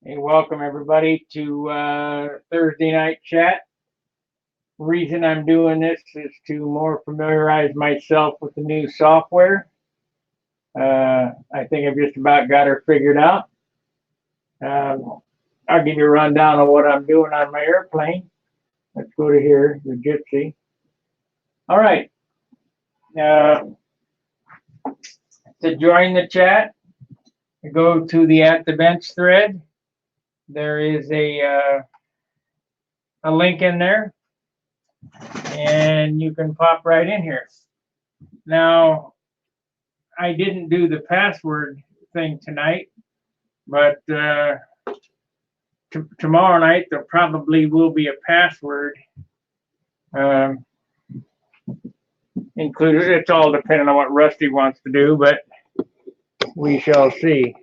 Hey, welcome everybody to Thursday night chat. Reason I'm doing this is to more familiarize myself with the new software. I think I've just about got her figured out. I'll give you a rundown of what I'm doing on my airplane. Let's go to here, the Gypsy. All right. To join the chat, go to the At the Bench thread. There is a link in there, and you can pop right in here. Now, I didn't do the password thing tonight, but tomorrow night there probably will be a password included. It's all depending on what Rusty wants to do, but we shall see.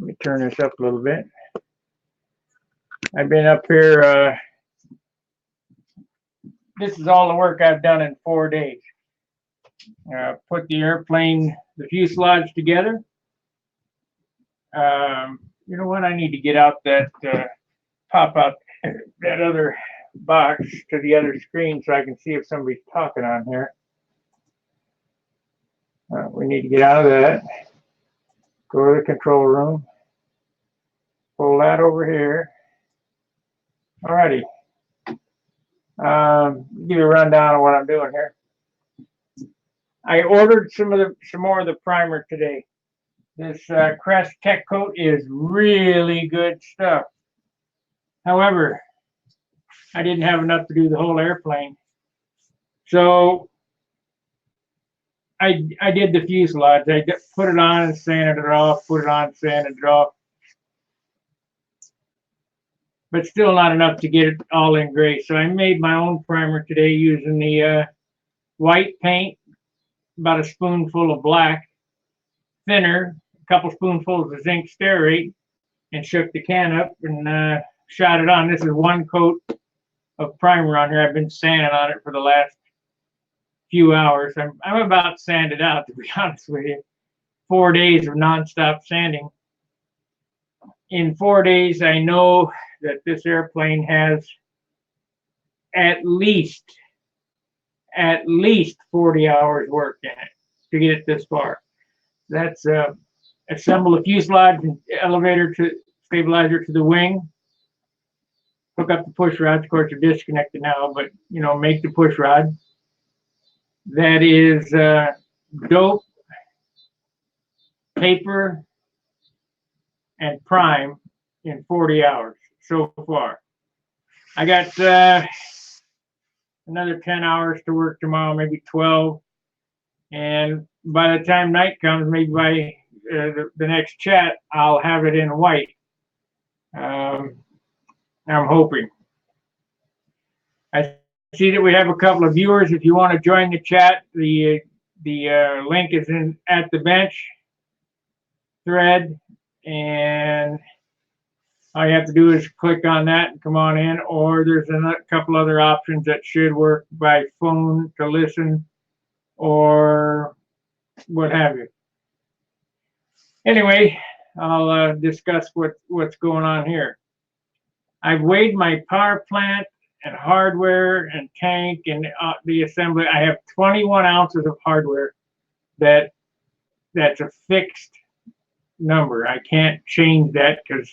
Let me turn this up a little bit. I've been up here. This is all the work I've done in 4 days. Put the airplane, the fuselage together. You know what? I need to get out that, pop out that other box to the other screen so I can see if somebody's talking on here. We need to get out of that. Go to the control room. Pull that over here. Alrighty. Give you a rundown of what I'm doing here. I ordered some more of the primer today. This Crest Etch Coat is really good stuff. However, I didn't have enough to do the whole airplane, so I did the fuselage. I put it on and sanded it off. Put it on, sanded it off, but still not enough to get it all in gray. So I made my own primer today using the white paint, about a spoonful of black, thinner, a couple spoonfuls of zinc stearate, and shook the can up and shot it on. This is one coat of primer on here. I've been sanding on it for the last few hours. I'm about sanded out, to be honest with you. 4 days of nonstop sanding. In 4 days, I know that this airplane has at least 40 hours work in it to get it this far. That's assemble the fuselage and elevator to stabilizer to the wing. Hook up the push rods. Of course, they're disconnected now, but you know, make the push rod. That is dope, paper, and prime in 40 hours so far. I got another 10 hours to work tomorrow, maybe 12. And by the time night comes, maybe by the next chat, I'll have it in white. I'm hoping. I see that we have a couple of viewers. If you want to join the chat, the link is in at the bench thread, and all you have to do is click on that and come on in. Or there's a couple other options that should work by phone to listen or what have you. Anyway, I'll discuss what's going on here. I've weighed my power plant and hardware and tank and the assembly. I have 21 ounces of hardware. That's a fixed number. I can't change that because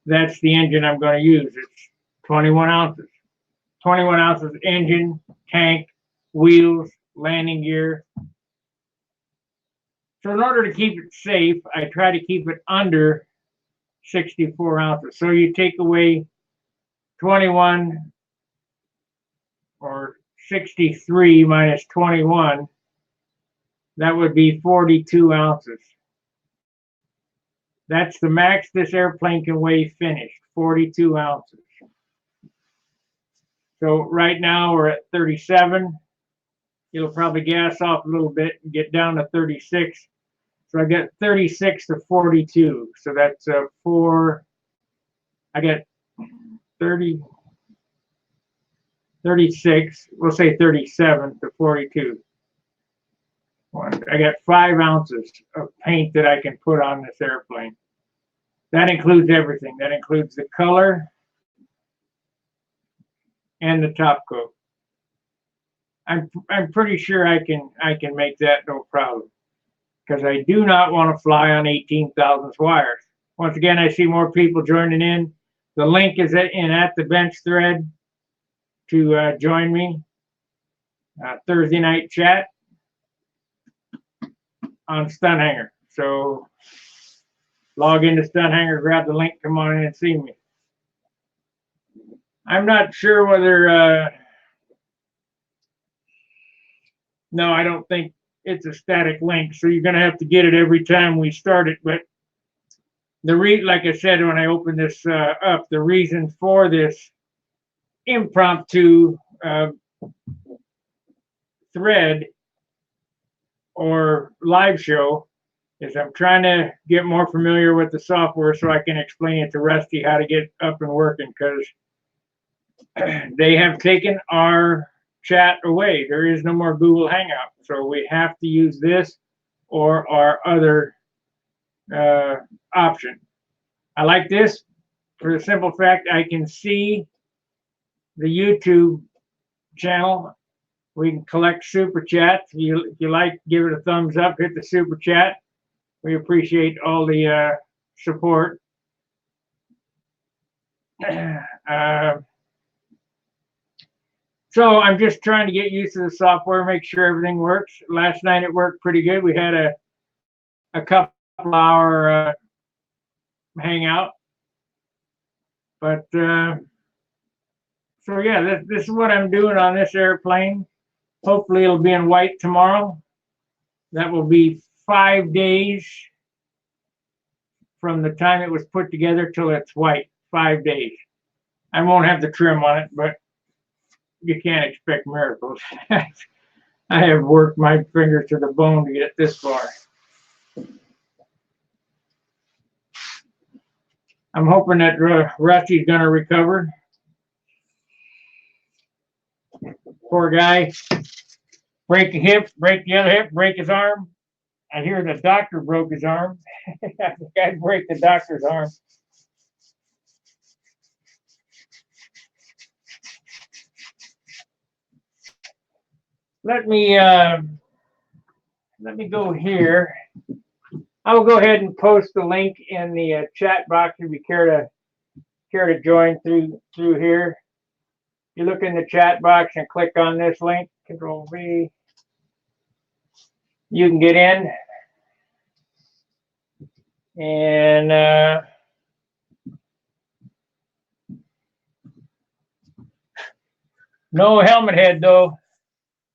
that's the engine I'm going to use. It's 21 ounces. 21 ounces engine, tank, wheels, landing gear. So in order to keep it safe, I try to keep it under 64 ounces. So you take away 21 or 63 minus 21, that would be 42 ounces. That's the max this airplane can weigh finished, 42 ounces. So right now we're at 37. It'll probably gas off a little bit and get down to 36. So I got 36 to 42. So that's I got 36, we'll say 37 to 42. I got 5 ounces of paint that I can put on this airplane. That includes everything. That includes the color and the top coat. I'm pretty sure I can make that no problem, because I do not want to fly on 18 thousandths wires. Once again, I see more people joining in. The link is at the bench thread to join me. Thursday night chat on Stunt Hangar. So log into Stunt Hangar, grab the link, come on in and see me. I'm not sure whether no, I don't think it's a static link, so you're going to have to get it every time we start it. But like I said when I opened this up, the reason for this impromptu thread or live show is I'm trying to get more familiar with the software so I can explain it to Rusty how to get up and working, because they have taken our chat away. There is no more Google Hangout, so we have to use this or our other option. I like this for the simple fact I can see the YouTube channel. We can collect super chats. If you like, give it a thumbs up, hit the super chat. We appreciate all the support. So I'm just trying to get used to the software, make sure everything works. Last night it worked pretty good. We had a couple hour hangout. But so yeah, this is what I'm doing on this airplane. Hopefully it'll be in white tomorrow. That will be 5 days from the time it was put together till it's white. 5 days. I won't have the trim on it, but you can't expect miracles. I have worked my fingers to the bone to get this far. I'm hoping that Rusty's going to recover. Poor guy. Break a hip, break the other hip, break his arm. I hear the doctor broke his arm. The guy break the doctor's arm. Let me go here. I will go ahead and post the link in the chat box if you care to join through here. You look in the chat box and click on this link, Control V. You can get in, and no helmet head though.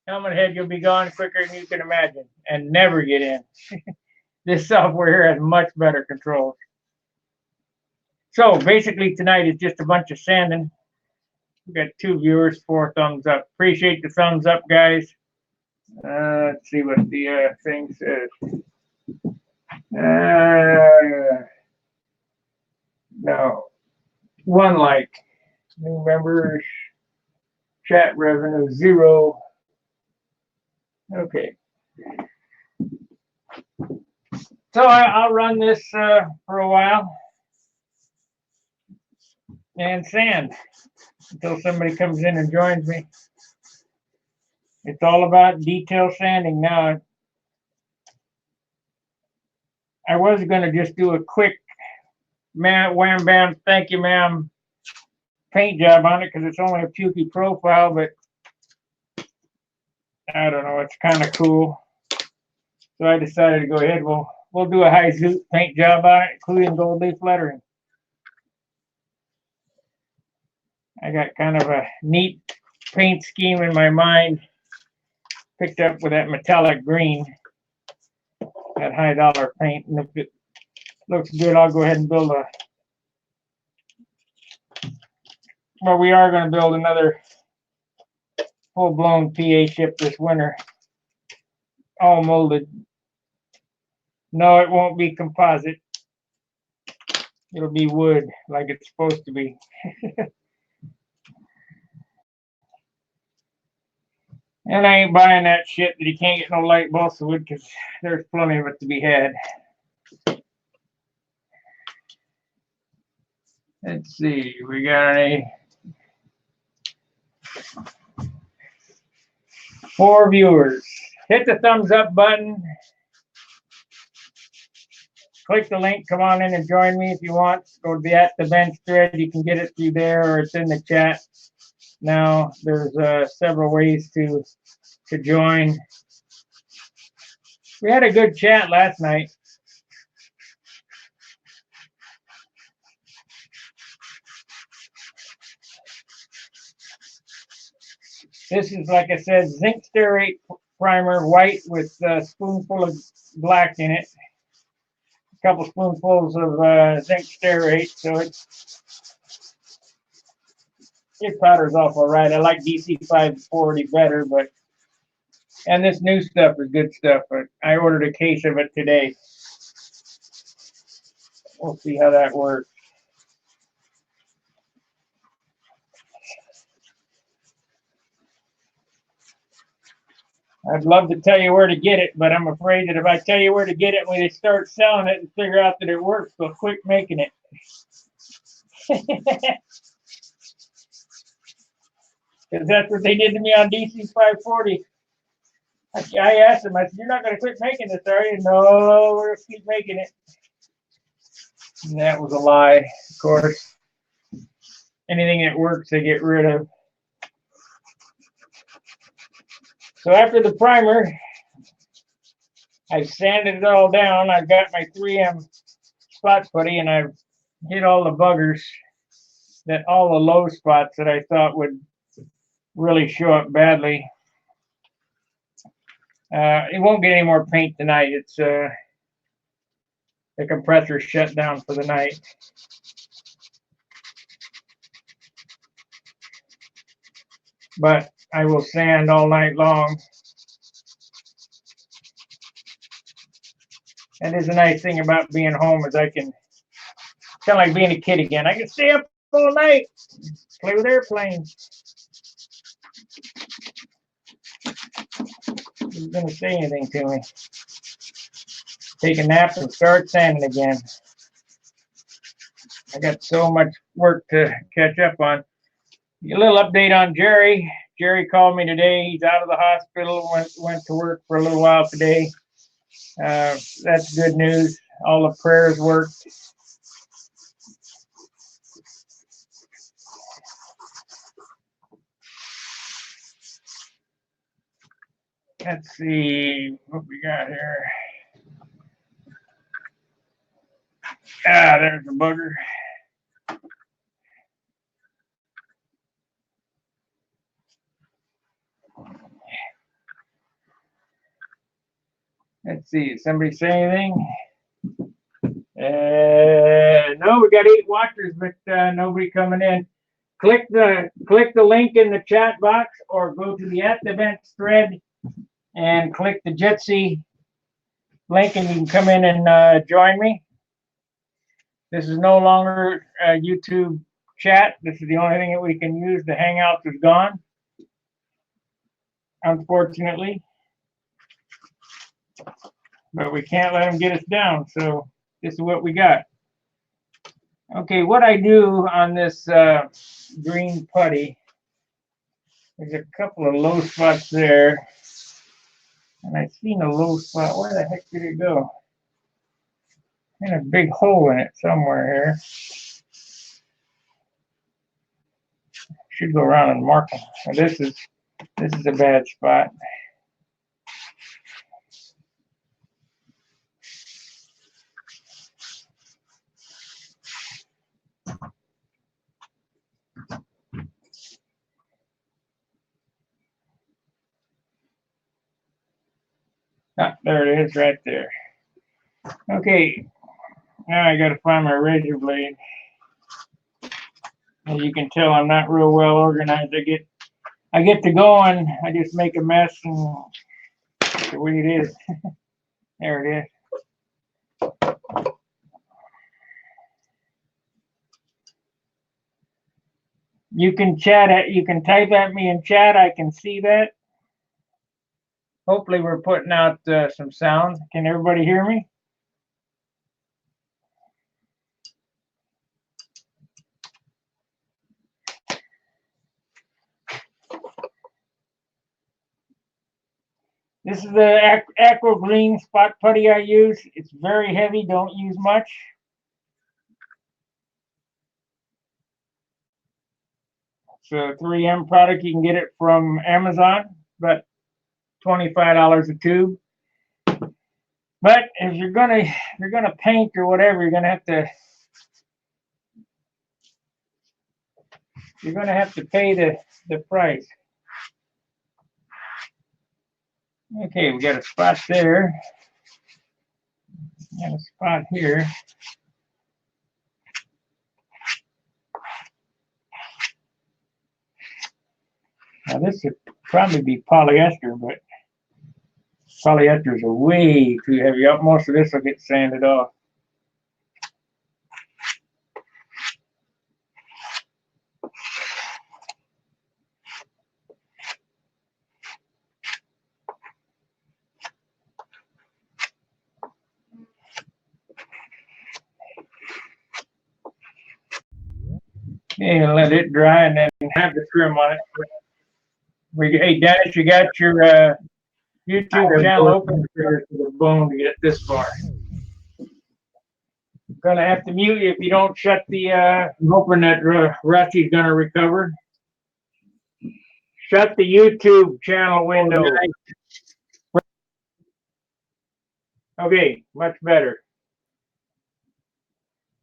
Helmet head, you'll be gone quicker than you can imagine, and never get in. This software here has much better controls. So basically tonight is just a bunch of sanding. We got 2 viewers, 4 thumbs up. Appreciate the thumbs up, guys. Let's see what the thing says. No. 1 like. New members. Chat revenue 0. Okay. So I'll run this for a while and sand until somebody comes in and joins me. It's all about detail sanding now. I was going to just do a quick wham bam, thank you ma'am paint job on it because it's only a pukey profile, but I don't know, it's kind of cool. So I decided to go ahead. We'll do a high zoot paint job on it, including gold leaf lettering. I got kind of a neat paint scheme in my mind, picked up with that metallic green, that high dollar paint. And if it looks good, I'll go ahead and build well, we are going to build another full-blown PA ship this winter, all molded. No, it won't be composite. It'll be wood like it's supposed to be. And I ain't buying that shit that you can't get no light balsa wood, because there's plenty of it to be had. Let's see, we got any 4 viewers. Hit the thumbs up button. Click the link. Come on in and join me if you want. Go to the At the Bench thread. You can get it through there, or it's in the chat. Now there's several ways to join. We had a good chat last night. This is, like I said, zinc stearate primer, white with a spoonful of black in it. A couple spoonfuls of zinc stearate, so it powders off all right. I like DC 540 better, and this new stuff is good stuff. But I ordered a case of it today. We'll see how that works. I'd love to tell you where to get it, but I'm afraid that if I tell you where to get it, when they start selling it and figure out that it works, they'll quit making it. Because that's what they did to me on DC 540. I asked them, I said, "You're not going to quit making this, are you?" "No, we're going to keep making it." And that was a lie, of course. Anything that works, they get rid of. So after the primer, I've sanded it all down. I've got my 3M spot putty, and I've hit all the buggers, all the low spots that I thought would really show up badly. It won't get any more paint tonight. It's the compressor shut down for the night. But I will sand all night long. That is a nice thing about being home, is I can, kind of like being a kid again. I can stay up all night, play with airplanes. Who's going to say anything to me? Take a nap and start sanding again. I got so much work to catch up on. A little update on Jerry. Jerry called me today. He's out of the hospital. Went to work for a little while today. That's good news. All the prayers worked. Let's see what we got here. There's a bugger. Let's see. Somebody say anything? No, we got 8 watchers, but nobody coming in. Click the link in the chat box, or go to the At the Bench thread and click the Jitsi link, and you can come in and join me. This is no longer a YouTube chat. This is the only thing that we can use. The Hangouts is gone, unfortunately. But we can't let them get us down, so this is what we got. Okay, what I do on this green putty, there's a couple of low spots there. And I've seen a low spot. Where the heck did it go? And a big hole in it somewhere here. Should go around and mark them. Now this is a bad spot. Ah, there it is, right there. Okay, now I got to find my razor blade. As you can tell, I'm not real well organized. I get to going, I just make a mess, and that's the way it is. There it is. You can chat it. You can type at me in chat. I can see that. Hopefully, we're putting out some sound. Can everybody hear me? This is the aqua green spot putty I use. It's very heavy. Don't use much. It's a 3M product. You can get it from Amazon, but $25 a tube. But if you're gonna paint or whatever, you're gonna have to pay the price. Okay, we got a spot there. Got a spot here. Now this would probably be polyester, but polyesters are way too heavy. Most of this will get sanded off. Okay, let it dry and then have the trim on it. Hey Dennis, you got your YouTube channel open for the bone to get this far. I'm gonna have to mute you if you don't shut the. I'm hoping that Rusty's gonna recover. Shut the YouTube channel window. Okay, much better.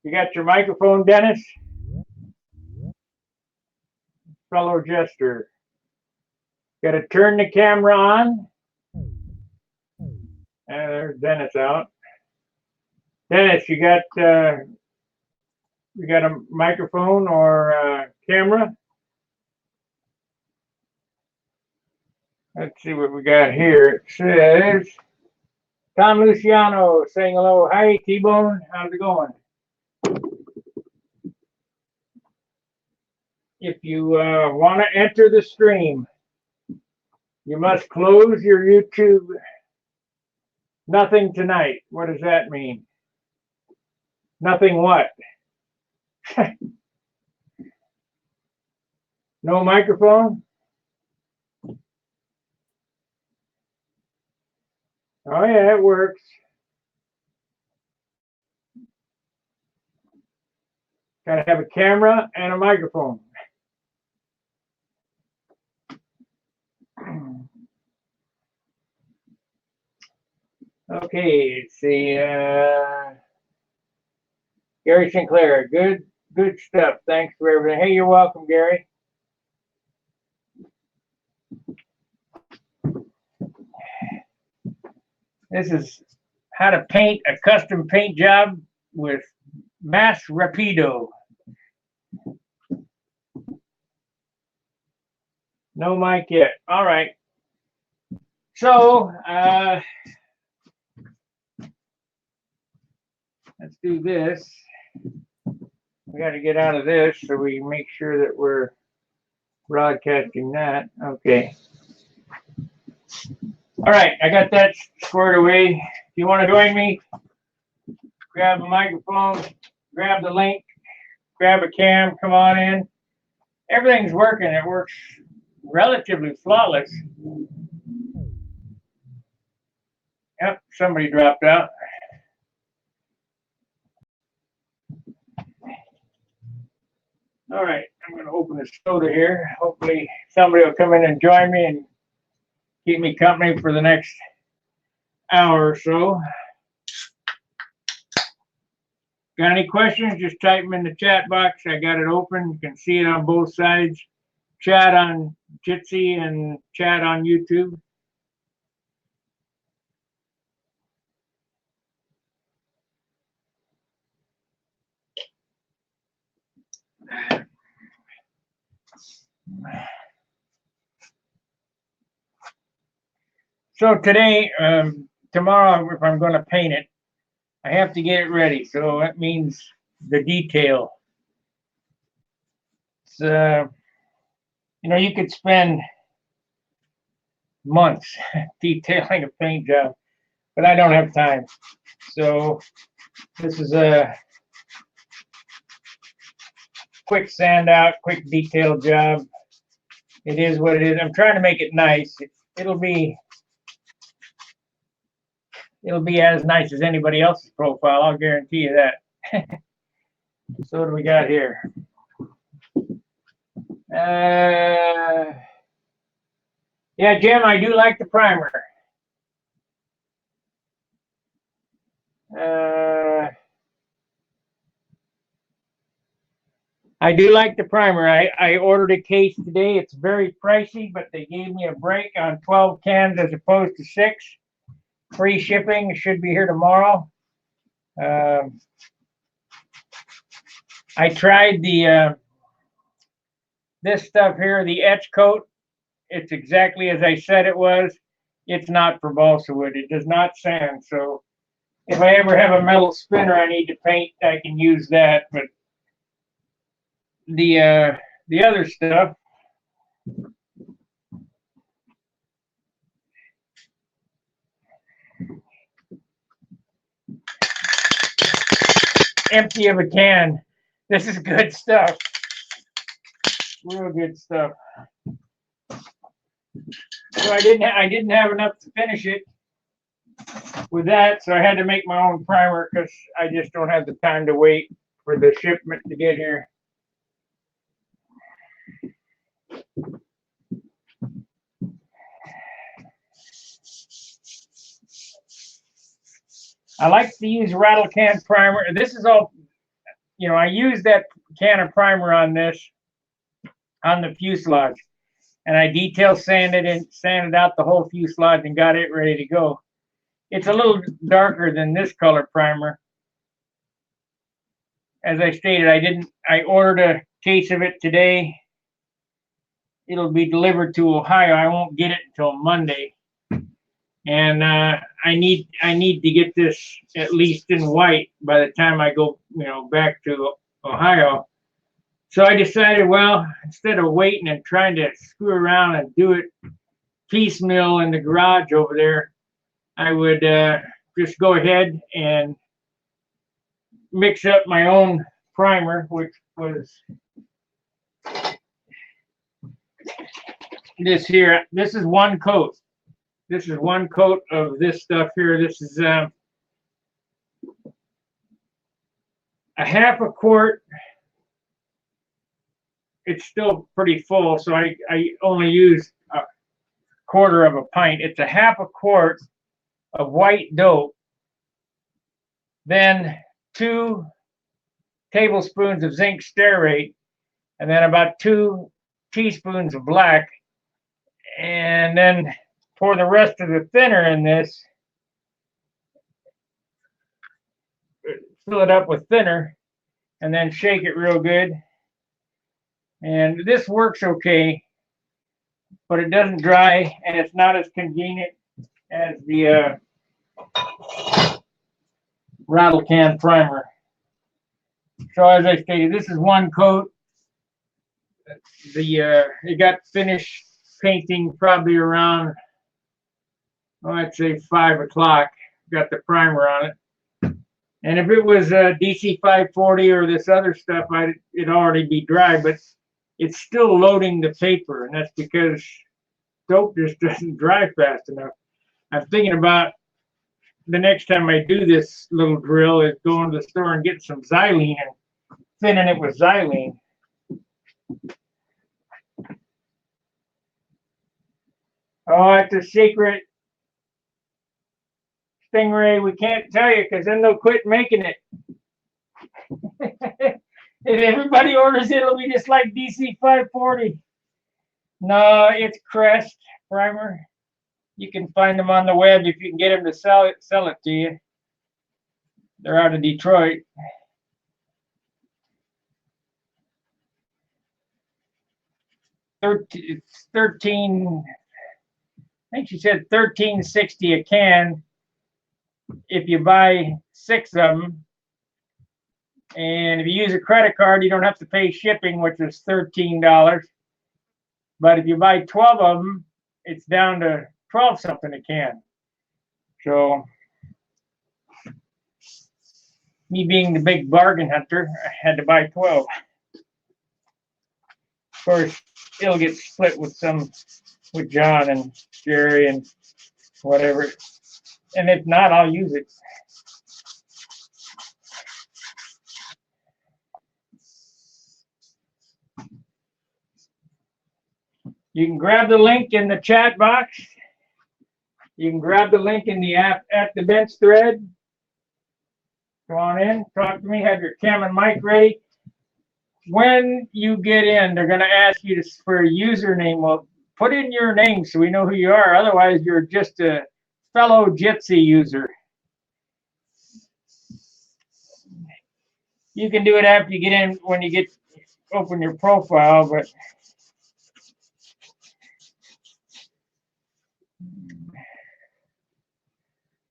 You got your microphone, Dennis? Fellow jester. Got to turn the camera on. And there's Dennis out. Dennis, you got a microphone or a camera? Let's see what we got here. It says Tom Luciano saying hello. Hi, T-Bone. How's it going? If you want to enter the stream, you must close your YouTube. Nothing tonight. What does that mean? Nothing what? No microphone? Oh yeah, it works. Gotta have a camera and a microphone. Okay, let's see. Gary Sinclair, good stuff. Thanks for everything. Hey, you're welcome, Gary. This is how to paint a custom paint job with Mass Rapido. No mic yet. All right. So, let's do this. We got to get out of this so we make sure that we're broadcasting that. Okay. All right, I got that squared away. If you want to join me, grab a microphone, grab the link, grab a cam, come on in. Everything's working. It works relatively flawless. Yep, somebody dropped out. All right, I'm going to open the soda here. Hopefully somebody will come in and join me and keep me company for the next hour or so. Got any questions? Just type them in the chat box. I got it open. You can see it on both sides. Chat on Jitsi and chat on YouTube. So today, tomorrow, if I'm going to paint it, I have to get it ready. So that means the detail. It's, you know, you could spend months detailing a paint job, but I don't have time. So this is a quick sand out, quick detail job. It is what it is. I'm trying to make it nice. It'll be it'll be as nice as anybody else's profile. I'll guarantee you that. So what do we got here? Yeah, Jim, I do like the primer. I do like the primer. I ordered a case today. It's very pricey, but they gave me a break on 12 cans as opposed to 6. Free shipping. It should be here tomorrow. I tried the this stuff here, the Etch Coat. It's exactly as I said it was. It's not for balsa wood. It does not sand. So if I ever have a metal spinner I need to paint, I can use that. But the other stuff, empty of a can. This is good stuff. Real good stuff. So I didn't have enough to finish it with that, so I had to make my own primer because I just don't have the time to wait for the shipment to get here. I like to use rattle can primer. This is all, you know, I used that can of primer on this, on the fuselage, and I detail sanded out the whole fuselage and got it ready to go. It's a little darker than this color primer. As I stated, I ordered a case of it today. It'll be delivered to Ohio. I won't get it until Monday. And I need to get this at least in white by the time I go, you know, back to Ohio. So I decided, well, instead of waiting and trying to screw around and do it piecemeal in the garage over there, I would just go ahead and mix up my own primer, which was this here. This is one coat. This is one coat of this stuff here. This is a half a quart. It's still pretty full, so I only use a quarter of a pint. It's a half a quart of white dope, then 2 tablespoons of zinc stearate, and then about 2 teaspoons of black, and then pour the rest of the thinner in this, fill it up with thinner, and then shake it real good. And this works okay, but it doesn't dry, and it's not as convenient as the rattle can primer. So as I stated, this is one coat. It got finished painting probably around, oh, I'd say 5 o'clock. Got the primer on it, and if it was DC 540 or this other stuff, it'd already be dry, but it's still loading the paper, and that's because dope just doesn't dry fast enough. I'm thinking about the next time I do this little drill is going to the store and getting some xylene and thinning it with xylene. Oh, it's a secret, Stingray. We can't tell you because then they'll quit making it. If everybody orders it, it'll be just like DC 540. No, it's Crest primer. You can find them on the web if you can get them to sell it to you. They're out of Detroit. It's 13. I think she said $13.60 a can. If you buy 6 of them, and if you use a credit card, you don't have to pay shipping, which is $13. But if you buy 12 of them, it's down to 12 something a can. So me being the big bargain hunter, I had to buy 12. Of course, it'll get split with John and Jerry and whatever. And if not, I'll use it. You can grab the link in the chat box. You can grab the link in the app at the bench thread. Go on in, talk to me, have your cam and mic ready. When you get in, they're going to ask you for a username. Well, put in your name so we know who you are. Otherwise, you're just a fellow Jitsi user. You can do it after you get in, when you open your profile, but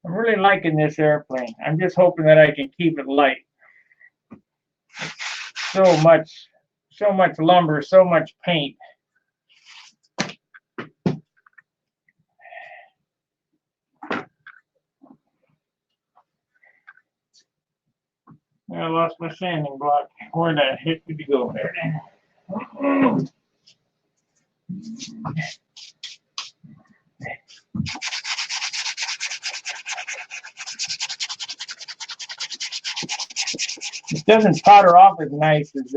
I'm really liking this airplane. I'm just hoping that I can keep it light. So much lumber, so much paint. I lost my sanding block. Where that hit did go there? It doesn't powder off as nice as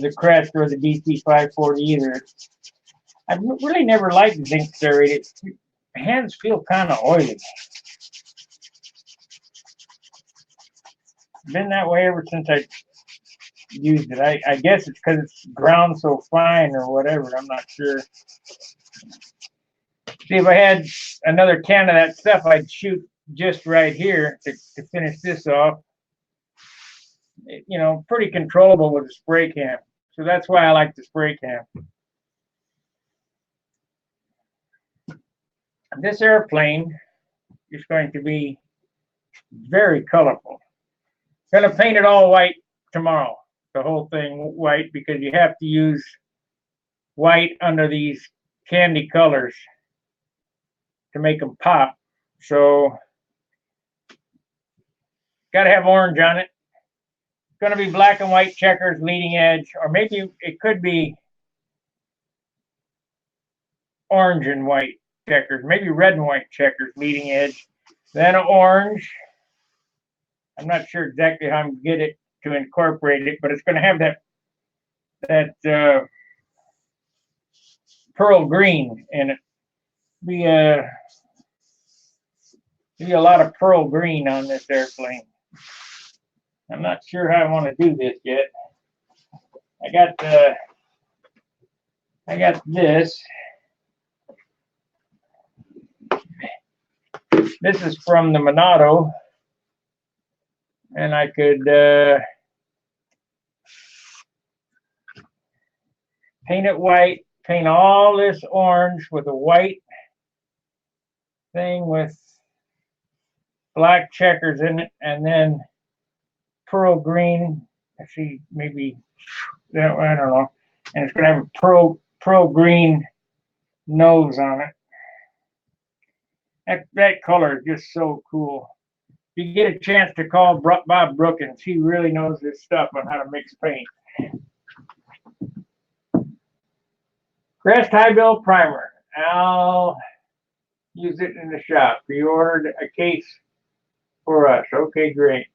the Crest or the DC 540 either. I've really never liked the zinc serrated. Hands feel kind of oily. Been that way ever since I used it. I guess it's because it's ground so fine or whatever. I'm not sure. See, if I had another can of that stuff, I'd shoot just right here to finish this off. You know, pretty controllable with a spray can. So that's why I like the spray can. This airplane is going to be very colorful. Going to paint it all white tomorrow. The whole thing white, because you have to use white under these candy colors to make them pop. So got to have orange on it. It's going to be black and white checkers leading edge, or maybe it could be orange and white checkers, maybe red and white checkers leading edge, then orange. I'm not sure exactly how I'm going to get it to incorporate it, but it's going to have that pearl green in it. Be a lot of pearl green on this airplane. I'm not sure how I want to do this yet. I got this. This is from the Monado, and I could paint it white, paint all this orange with a white thing with black checkers in it, and then pearl green. I see, maybe, I don't know. And it's going to have a pearl green nose on it. That color is just so cool. If you get a chance to call Bob Brookins, he really knows his stuff on how to mix paint. Crest High Build Primer. I'll use it in the shop. You ordered a case for us. Okay, great.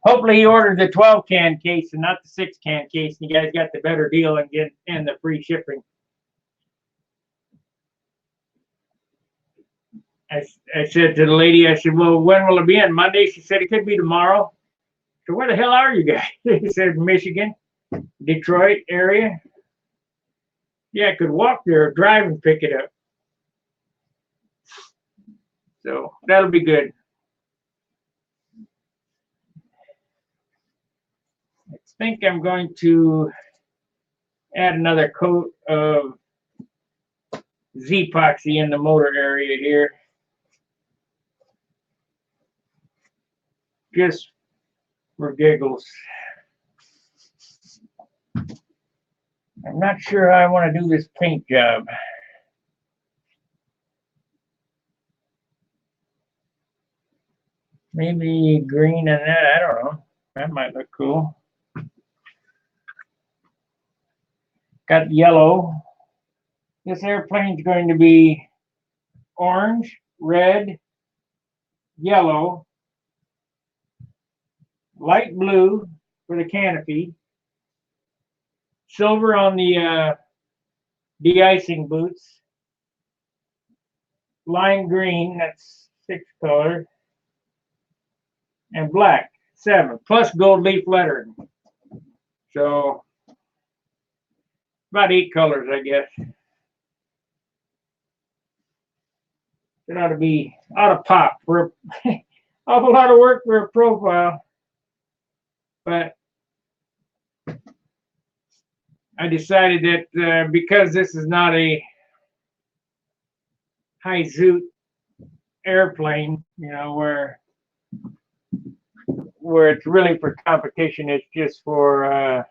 Hopefully he ordered the 12-can case and not the 6-can case, and you guys got the better deal and the free shipping. I said to the lady, I said, well, when will it be in? Monday? She said, it could be tomorrow. So where the hell are you guys? He said, Michigan, Detroit area. Yeah, I could walk there or drive and pick it up. So that'll be good. I think I'm going to add another coat of Z-Epoxy in the motor area here. Just for giggles. I'm not sure how I want to do this paint job. Maybe green and that, I don't know. That might look cool. Got yellow. This airplane's going to be orange, red, yellow, light blue for the canopy, silver on the de-icing boots, lime green, that's 6 colors, and black, 7, plus gold leaf lettering. So about 8 colors, I guess. It ought to pop for awful lot of work for a profile. But I decided that because this is not a high zoot airplane, you know, where it's really for competition, it's just for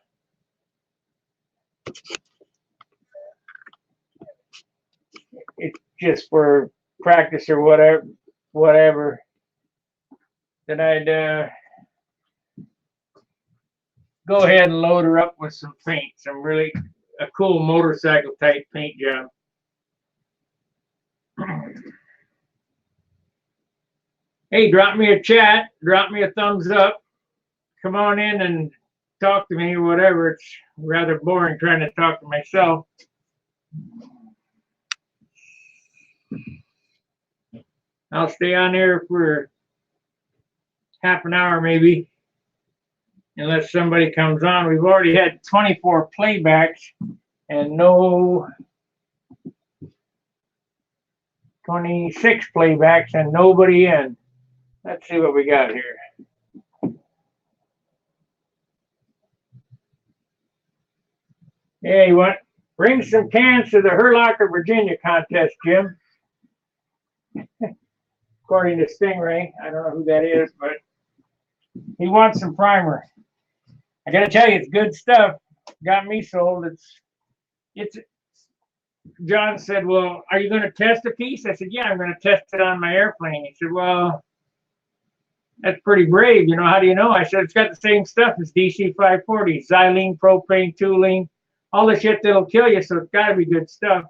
practice or whatever, then I'd go ahead and load her up with some paint, some really a cool motorcycle type paint job. Hey, drop me a chat, drop me a thumbs up, come on in and talk to me or whatever. It's rather boring trying to talk to myself. I'll stay on there for half an hour maybe, unless somebody comes on. We've already had 24 playbacks and no 26 playbacks and nobody in. Let's see what we got here. Yeah, you want bring some cans to the Herlocker, Virginia contest, Jim. According to Stingray, I don't know who that is, but he wants some primer. I gotta tell you, it's good stuff. Got me sold. It's. John said, "Well, are you going to test a piece?" I said, "Yeah, I'm going to test it on my airplane." He said, "Well, that's pretty brave. You know, how do you know?" I said, "It's got the same stuff as DC 540, xylene, propane, toluene, all the shit that'll kill you. So it's got to be good stuff."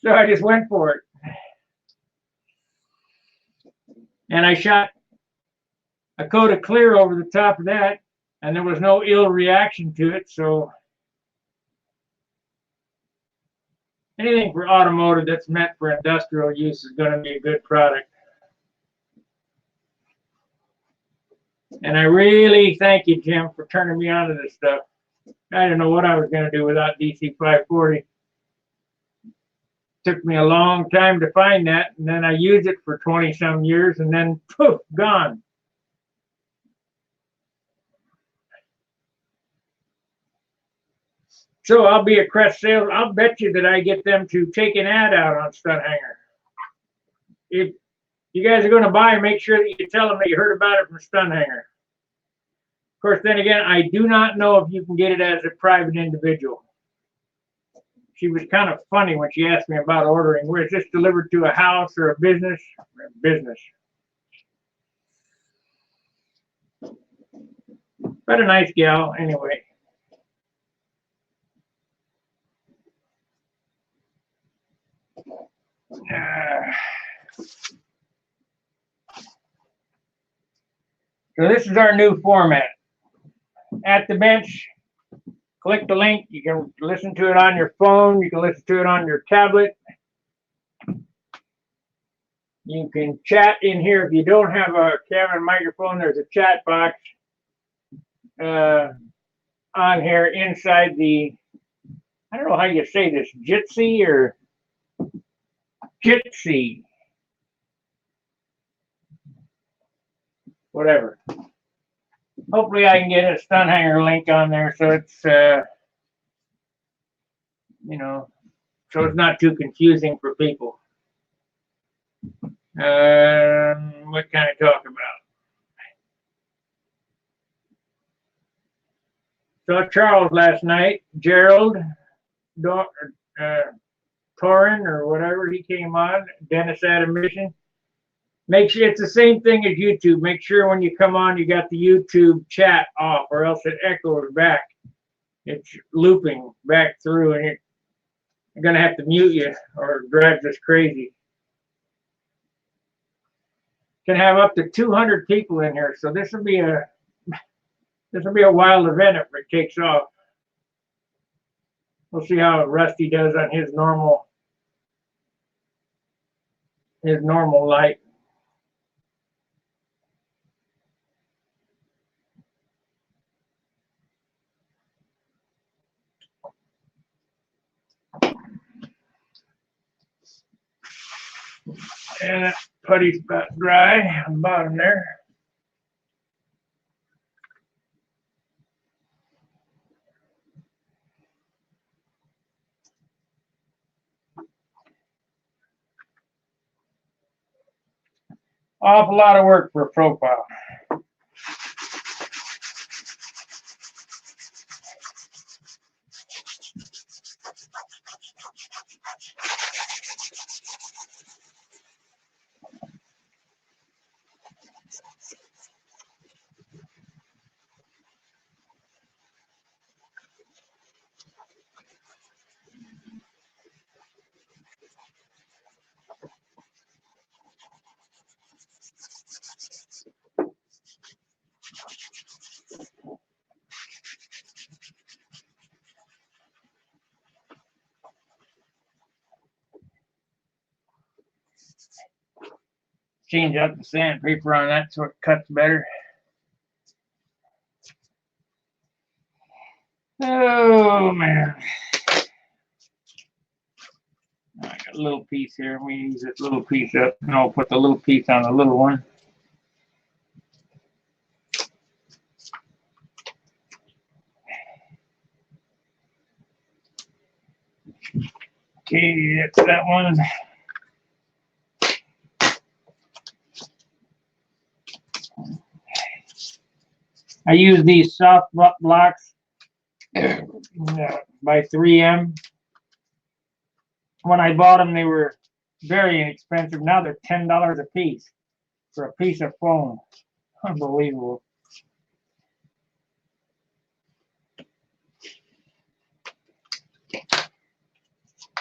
So I just went for it. And I shot a coat of clear over the top of that, and there was no ill reaction to it. So anything for automotive that's meant for industrial use is going to be a good product. And I really thank you, Jim, for turning me on to this stuff. I didn't know what I was going to do without DC 540. Took me a long time to find that, and then I used it for 20-some years, and then poof, gone. So I'll be a Crest sales. I'll bet you that I get them to take an ad out on Stunt Hangar. If you guys are going to buy, make sure that you tell them that you heard about it from Stunt Hangar. Of course, then again, I do not know if you can get it as a private individual. She was kind of funny when she asked me about ordering. Where is this delivered to a house or a business? Business. But a nice gal, anyway. So this is our new format. At the bench, click the link. You can listen to it on your phone. You can listen to it on your tablet. You can chat in here. If you don't have a camera and microphone, there's a chat box on here inside the, I don't know how you say this, Jitsi or Jitsi. Whatever. Hopefully I can get a Stunt Hangar link on there so it's, you know, so it's not too confusing for people. What can I talk about? Saw Charles last night. Gerald Torin or whatever, he came on. Dennis at a mission. Make sure it's the same thing as YouTube. Make sure when you come on, you got the YouTube chat off, or else it echoes back. It's looping back through, and I'm gonna have to mute you, or it drives us crazy. Can have up to 200 people in here, so this will be a wild event if it takes off. We'll see how Rusty does on his normal light. And that putty's about dry on the bottom there. Awful lot of work for a profile. Change out the sandpaper on that so it cuts better. Oh man. I got a little piece here. We use this little piece up, and I'll put the little piece on the little one. Okay, that's that one. I use these soft blocks by 3M. When I bought them, they were very inexpensive. Now they're $10 a piece for a piece of foam. Unbelievable.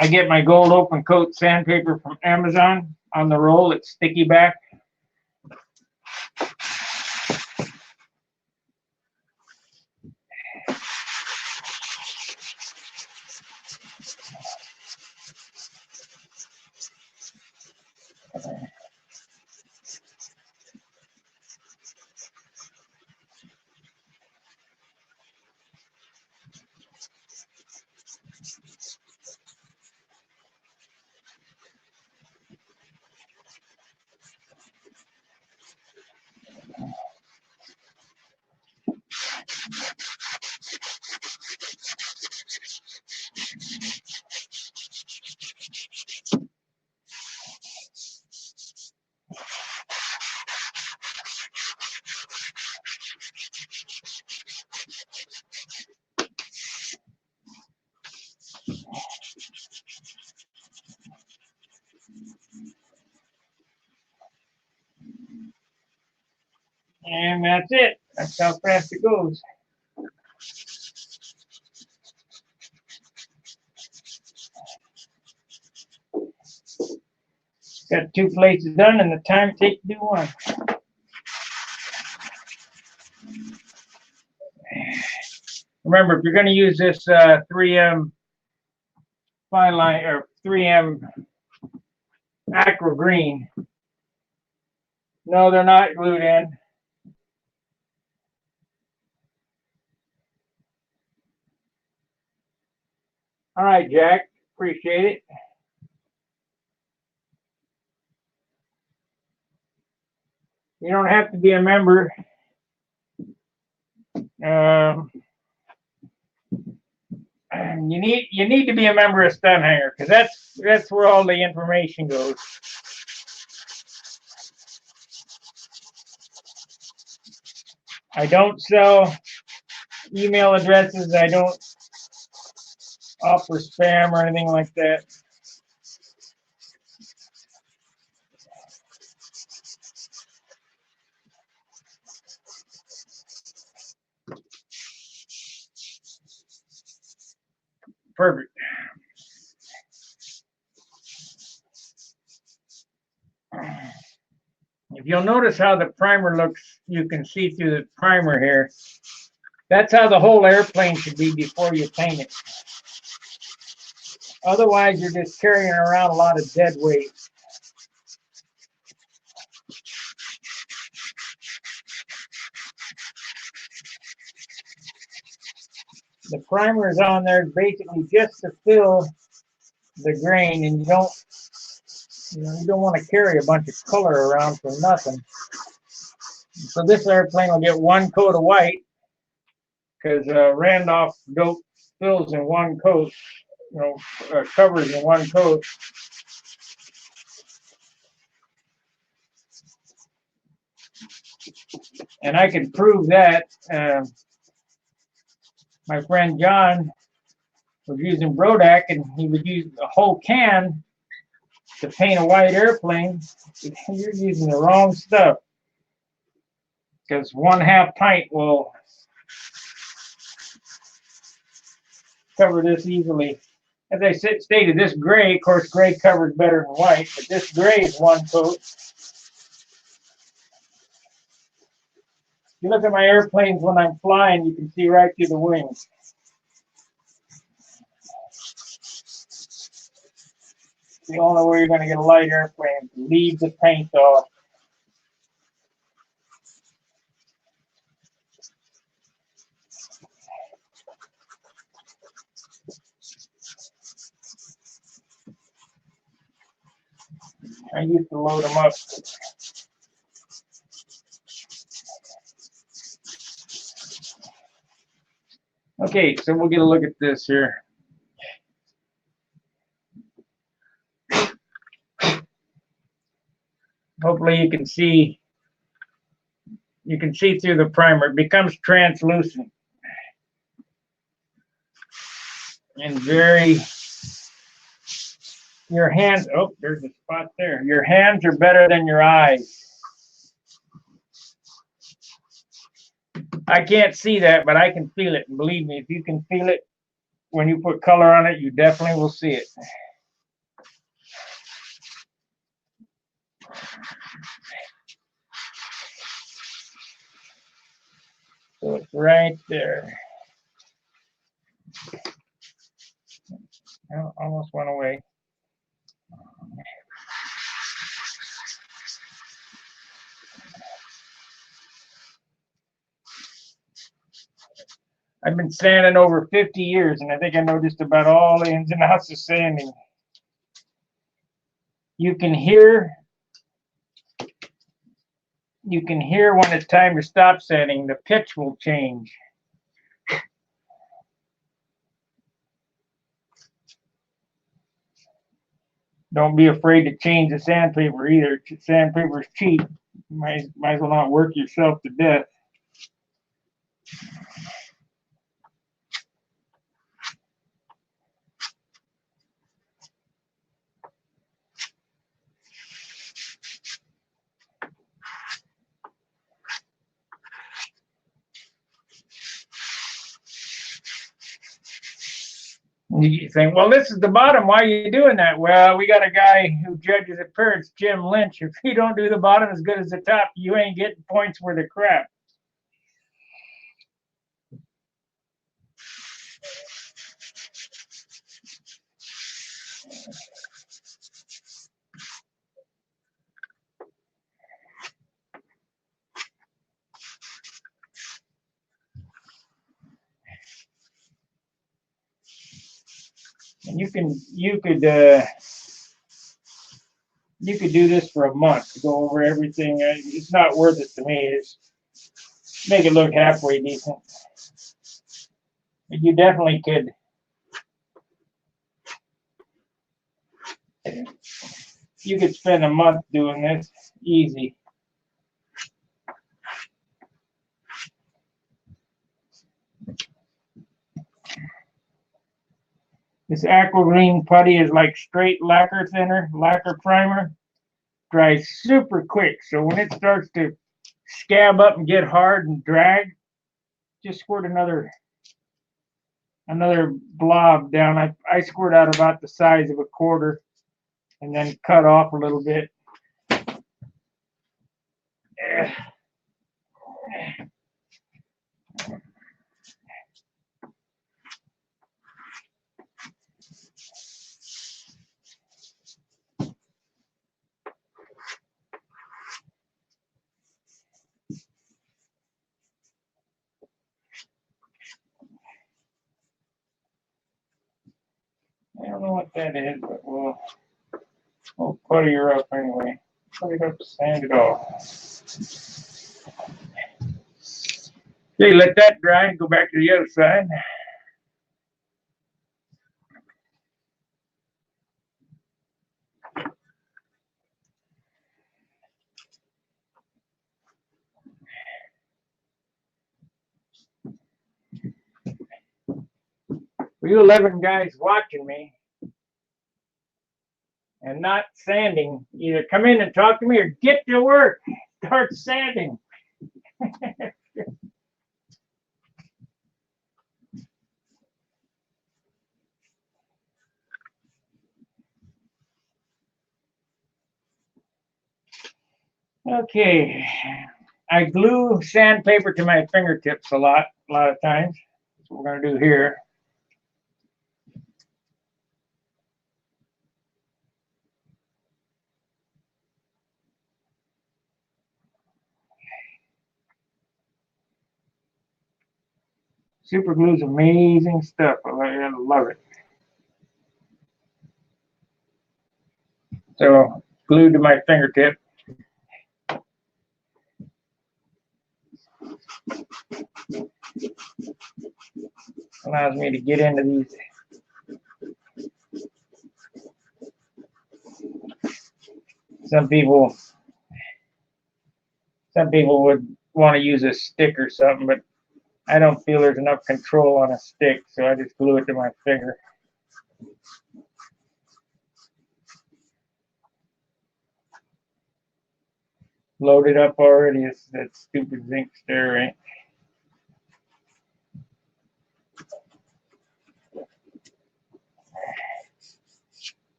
I get my gold open coat sandpaper from Amazon on the roll. It's sticky back. And that's it. That's how fast it goes. Got 2 places done and the time it takes to do one. Remember, if you're going to use this 3M fine line or 3M aqua green, no, they're not glued in. All right, Jack, appreciate it. You don't have to be a member. You need to be a member of Stunt Hangar, because that's where all the information goes. I don't sell email addresses. I don't offer spam or anything like that. perfect. If you'll notice how the primer looks, you can see through the primer here. That's how the whole airplane should be before you paint it. Otherwise, you're just carrying around a lot of dead weight. The primer is on there basically just to fill the grain, and you don't want to carry a bunch of color around for nothing. So this airplane will get one coat of white because Randolph dope fills in one coat, covers in one coat. And I can prove that. My friend John was using Brodak, and he would use a whole can to paint a white airplane. You're using the wrong stuff, because 1/2 pint will cover this easily. As I stated, this gray, of course, gray covers better than white, but this gray is one coat. If you look at my airplanes when I'm flying, you can see right through the wings. The only way you're going to get a light airplane is to leave the paint off. I used to load them up. Okay, so we'll get a look at this here. Hopefully you can see through the primer. It becomes translucent and your hands, oh, there's a spot there. Your hands are better than your eyes. I can't see that, but I can feel it. And believe me, if you can feel it when you put color on it, you definitely will see it. So it's right there. Oh, almost went away. I've been sanding over 50 years, and I think I know just about all the ins and outs of sanding. You can hear when it's time to stop sanding. The pitch will change. Don't be afraid to change the sandpaper either. Sandpaper is cheap. Might as well not work yourself to death. You think, well, this is the bottom. Why are you doing that? Well, we got a guy who judges appearance, Jim Lynch. If you don't do the bottom as good as the top, you ain't getting points worth of crap. And you could do this for a month to go over everything. It's not worth it to me. It's make it look halfway decent. But you definitely could. You could spend a month doing this easy. This aqua green putty is like straight lacquer thinner, lacquer primer. Dries super quick, so when it starts to scab up and get hard and drag, just squirt another another blob down. I squirt out about the size of a quarter and then cut off a little bit. I don't know what that is, but we'll putty her up anyway. Put it up, sand it off. Okay, let that dry and go back to the other side. For you 11 guys watching me and not sanding, either come in and talk to me or get to work. Start sanding. Okay, I glue sandpaper to my fingertips a lot of times. That's what we're going to do here. Super glue is amazing stuff. I love it. So, glued to my fingertip. Allows me to get into these. Some people would want to use a stick or something, but I don't feel there's enough control on a stick, so I just glue it to my finger. Loaded up already. It's that stupid zinc stir, right?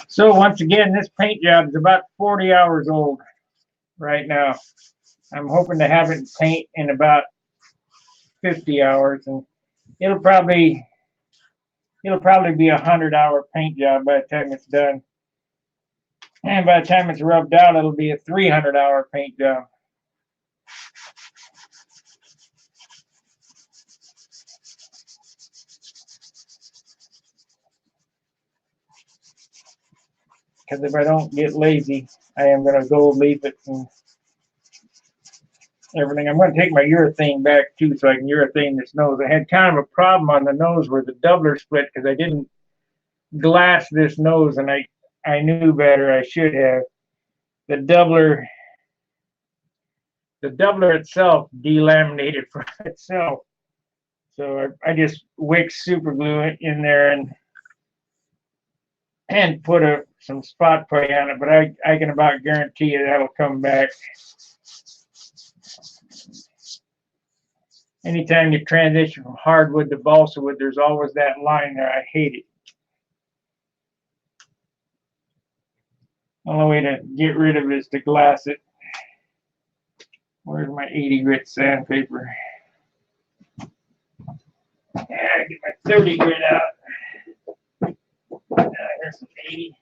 So once again, this paint job is about 40 hours old right now. I'm hoping to have it in paint in about 50 hours, and it'll probably be a 100-hour paint job by the time it's done. And by the time it's rubbed out, it'll be a 300-hour paint job. Because if I don't get lazy, I am going to go leave it and everything. I'm going to take my urethane back too, so I can urethane this nose. I had kind of a problem on the nose where the doubler split because I didn't glass this nose, and I knew better. I should have. The doubler itself delaminated for itself. So I just Wix super glue it in there and put some spot putty on it, but I can about guarantee you that'll come back. Anytime you transition from hardwood to balsa wood, there's always that line there. I hate it. The only way to get rid of it is to glass it. Where's my 80 grit sandpaper? Yeah, get my 30 grit out. Here's some 80.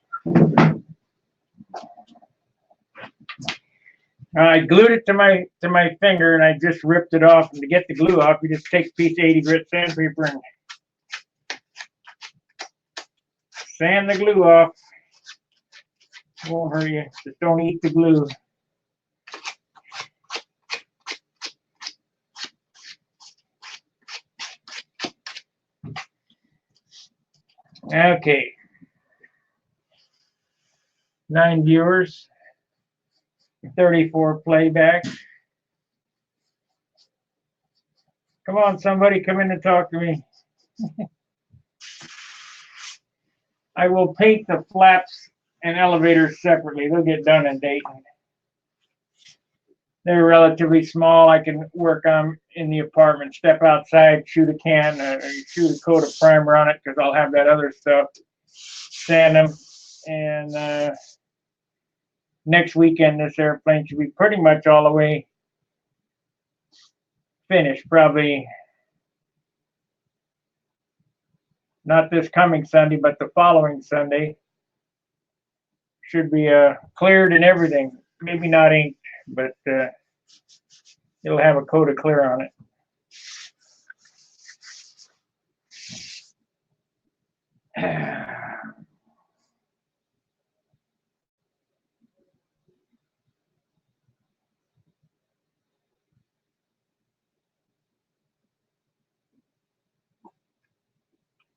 I glued it to my finger, and I just ripped it off. And to get the glue off, you just take a piece of 80 grit sandpaper and sand the glue off. Won't hurt you. Just don't eat the glue. Okay. 9 viewers. 34 playback. Come on, somebody, come in and talk to me. I will paint the flaps and elevators separately. They'll get done in Dayton. They're relatively small. I can work on in the apartment, step outside, shoot a can, shoot a coat of primer on it because I'll have that other stuff, sand them, and next weekend this airplane should be pretty much all the way finished. Probably not this coming Sunday, but the following Sunday should be cleared and everything. Maybe not inked, but it'll have a coat of clear on it.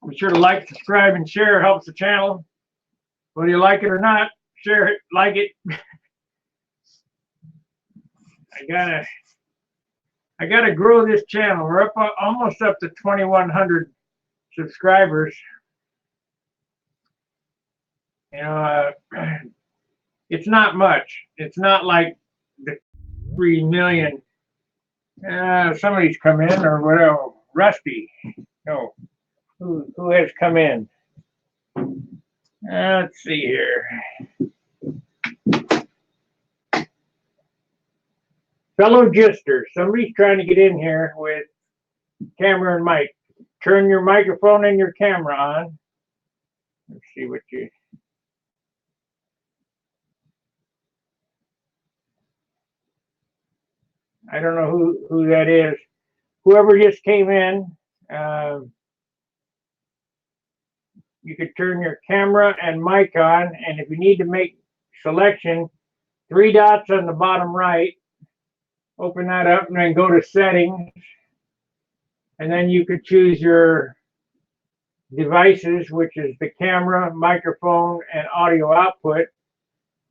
Be sure to like, subscribe, and share. It helps the channel. Whether you like it or not, share it, like it. I gotta grow this channel. We're up almost up to 2,100 subscribers. You know, it's not much. It's not like the 3 million. Somebody's come in or whatever. Rusty. No. Who has come in? Let's see here. Fellow Gister, somebody's trying to get in here with camera and mic. Turn your microphone and your camera on. Let's see what you... I don't know who that is. Whoever just came in, you could turn your camera and mic on, and if you need to make selection, 3 dots on the bottom right, open that up and then go to settings, and then you could choose your devices, which is the camera, microphone, and audio output.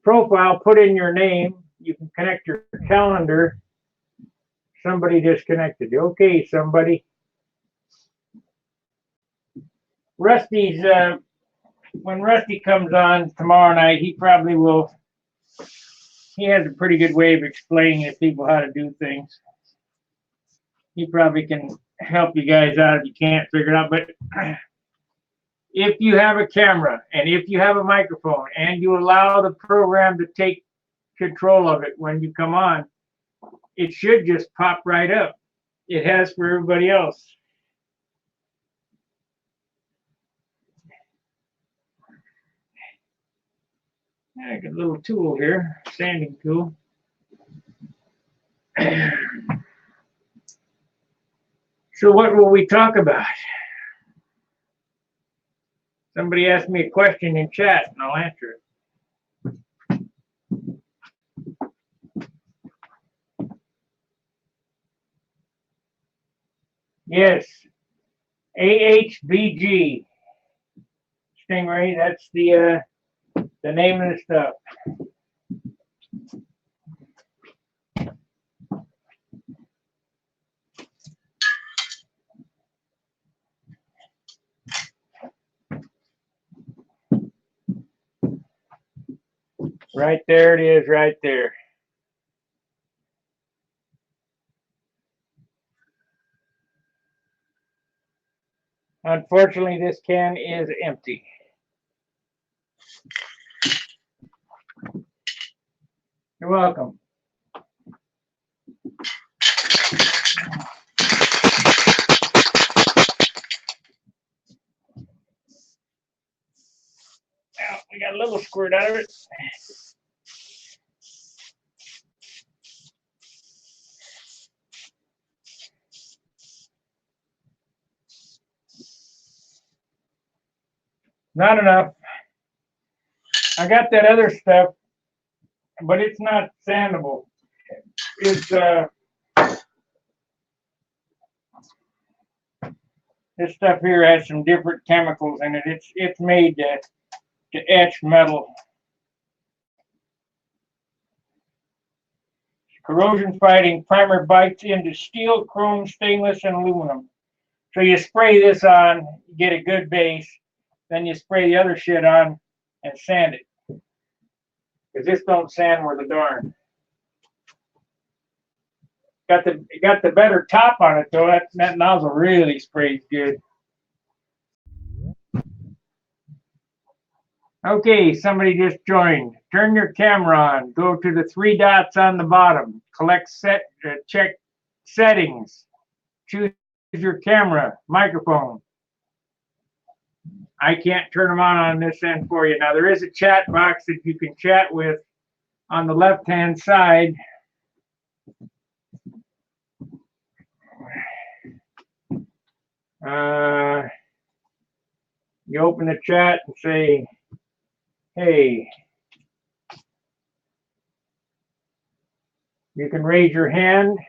Profile, put in your name. You can connect your calendar. Somebody disconnected. Okay, somebody. Rusty's, when Rusty comes on tomorrow night, he probably will, he has a pretty good way of explaining to people how to do things. He probably can help you guys out if you can't figure it out. But if you have a camera and if you have a microphone and you allow the program to take control of it when you come on, it should just pop right up. It has for everybody else. I got a little tool here, sanding tool. So what will we talk about? Somebody asked me a question in chat and I'll answer it. Yes, AHBG Stingray, that's the name of the stuff. Right there it is, right there. Unfortunately, this can is empty. You're welcome. Well, we got a little squirt out of it. Not enough. I got that other stuff, but it's not sandable. It's this stuff here has some different chemicals in it. It's made to etch metal. Corrosion fighting primer bites into steel, chrome, stainless, and aluminum. So you spray this on, get a good base, then you spray the other shit on and sand it. Because this don't sand worth a darn. Got the better top on it though. That nozzle really sprays good. Okay, somebody just joined. Turn your camera on. Go to the 3 dots on the bottom. Check settings. Choose your camera, microphone. I can't turn them on this end for you. Now there is a chat box that you can chat with on the left-hand side. You open the chat and say, hey. You can raise your hand.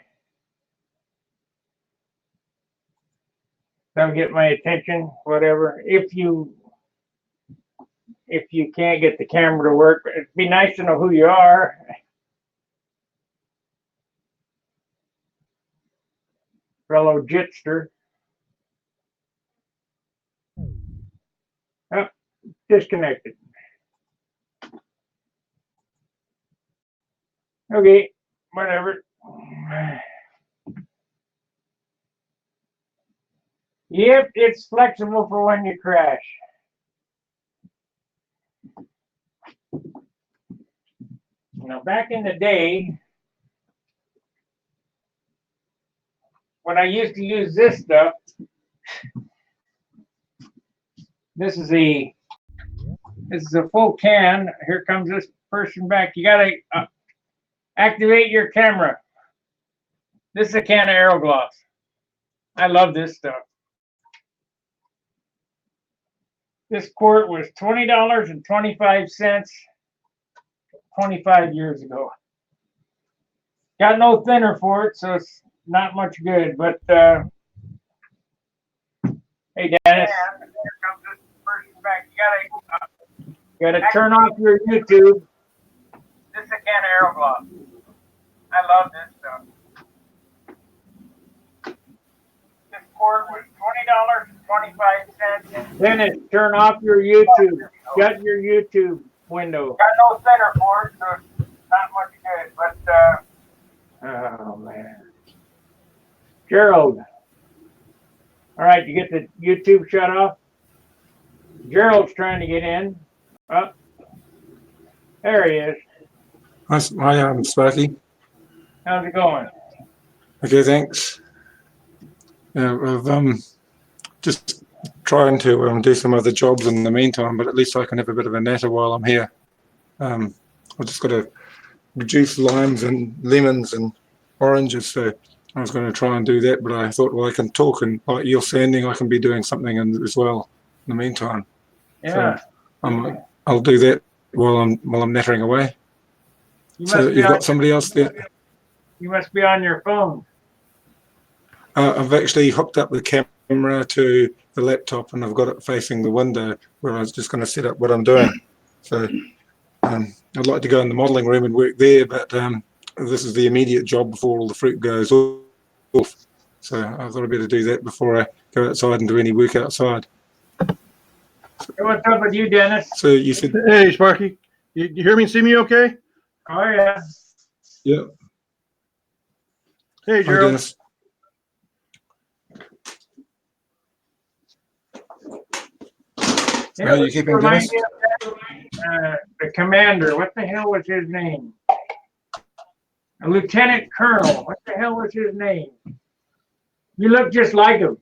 That'll get my attention, whatever. If you can't get the camera to work, it'd be nice to know who you are. Fellow jitster. Oh, disconnected. Okay, whatever. Yep, it's flexible for when you crash. Now, back in the day, when I used to use this stuff, this is a full can. Here comes this person back. You gotta activate your camera. This is a can of Aerogloss. I love this stuff. This quart was $20.25 25 years ago. Got no thinner for it, so it's not much good. But hey, Dennis, here comes this person back. You gotta turn off your YouTube. This is a can of Aerogloss. I love this stuff. This quart was $20.25. Dennis, turn off your YouTube. Shut your YouTube window. Got no center for it, so it's not much good. But oh man, Gerald. All right, you get the YouTube shut off. Gerald's trying to get in. Oh, there he is. Hi, Sparky. How's it going? Okay, thanks. I've just trying to do some other jobs in the meantime, but at least I can have a bit of a natter while I'm here. I've just got to reduce limes and lemons and oranges, so I was going to try and do that, but I thought, well, I can talk, and while you're sanding, I can be doing something as well in the meantime. Yeah. So I'll do that while I'm nattering away. So you've got somebody else there? You must be on your phone. I've actually hooked up the camera to the laptop, and I've got it facing the window where I was just going to set up what I'm doing. So I'd like to go in the modelling room and work there, but this is the immediate job before all the fruit goes off. So I thought I'd better do that before I go outside and do any work outside. Hey, what's up with you, Dennis? So you said, hey, Sparky, you hear me and see me okay? Oh, yeah. Yeah. Hey, Hi, Gerald. Dennis. How are you keeping, Dennis? The commander, what the hell was his name? A lieutenant colonel, what the hell was his name? You look just like him.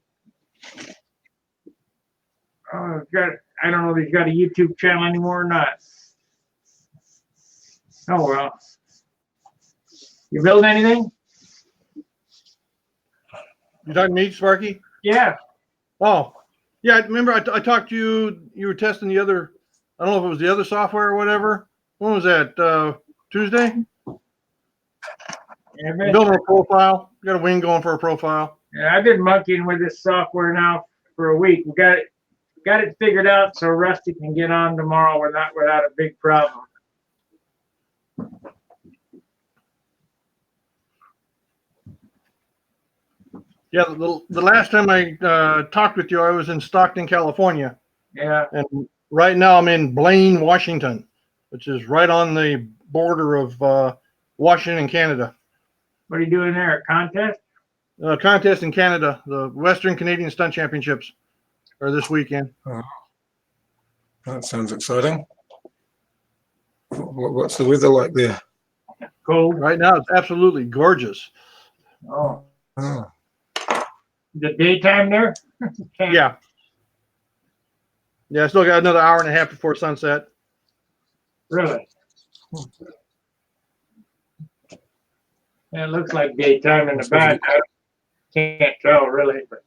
Oh, God, I don't know if he's got a YouTube channel anymore or not. Oh, well. You building anything? You talking to me, Sparky? Yeah. Oh, yeah. Remember, I talked to you. You were testing the other. I don't know if it was the other software or whatever. When was that? Tuesday. Yeah, Building a profile. You got a wing going for a profile. yeah, I've been monkeying with this software now for a week. We got it figured out so Rusty can get on tomorrow without a big problem. Yeah, the last time I talked with you, I was in Stockton, California, Yeah. and right now I'm in Blaine, Washington, which is right on the border of Washington and Canada. What are you doing there? A contest? Contest in Canada, the Western Canadian Stunt Championships are this weekend. Oh, that sounds exciting. What's the weather like there? Cold. Right now, it's absolutely gorgeous. Oh. Oh, The daytime there? Yeah. Yeah, I still got another hour and a half before sunset. Really? Yeah, it looks like daytime in the back. I can't tell really, but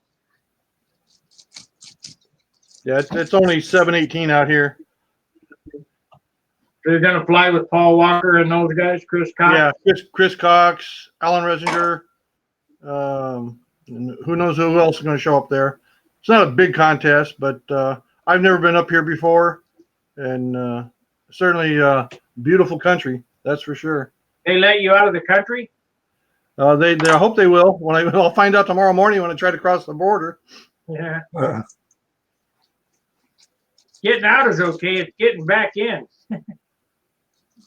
Yeah, it's only 7:18 out here. they're gonna fly with Paul Walker and those guys, Chris Cox. Yeah, Chris Cox, Alan Resinger. And who knows who else is going to show up there. It's not a big contest, but I've never been up here before, and certainly beautiful country, that's for sure. They let you out of the country? They I hope they will. I'll find out tomorrow morning when I try to cross the border. Yeah. uh, Getting out is okay. It's getting back in.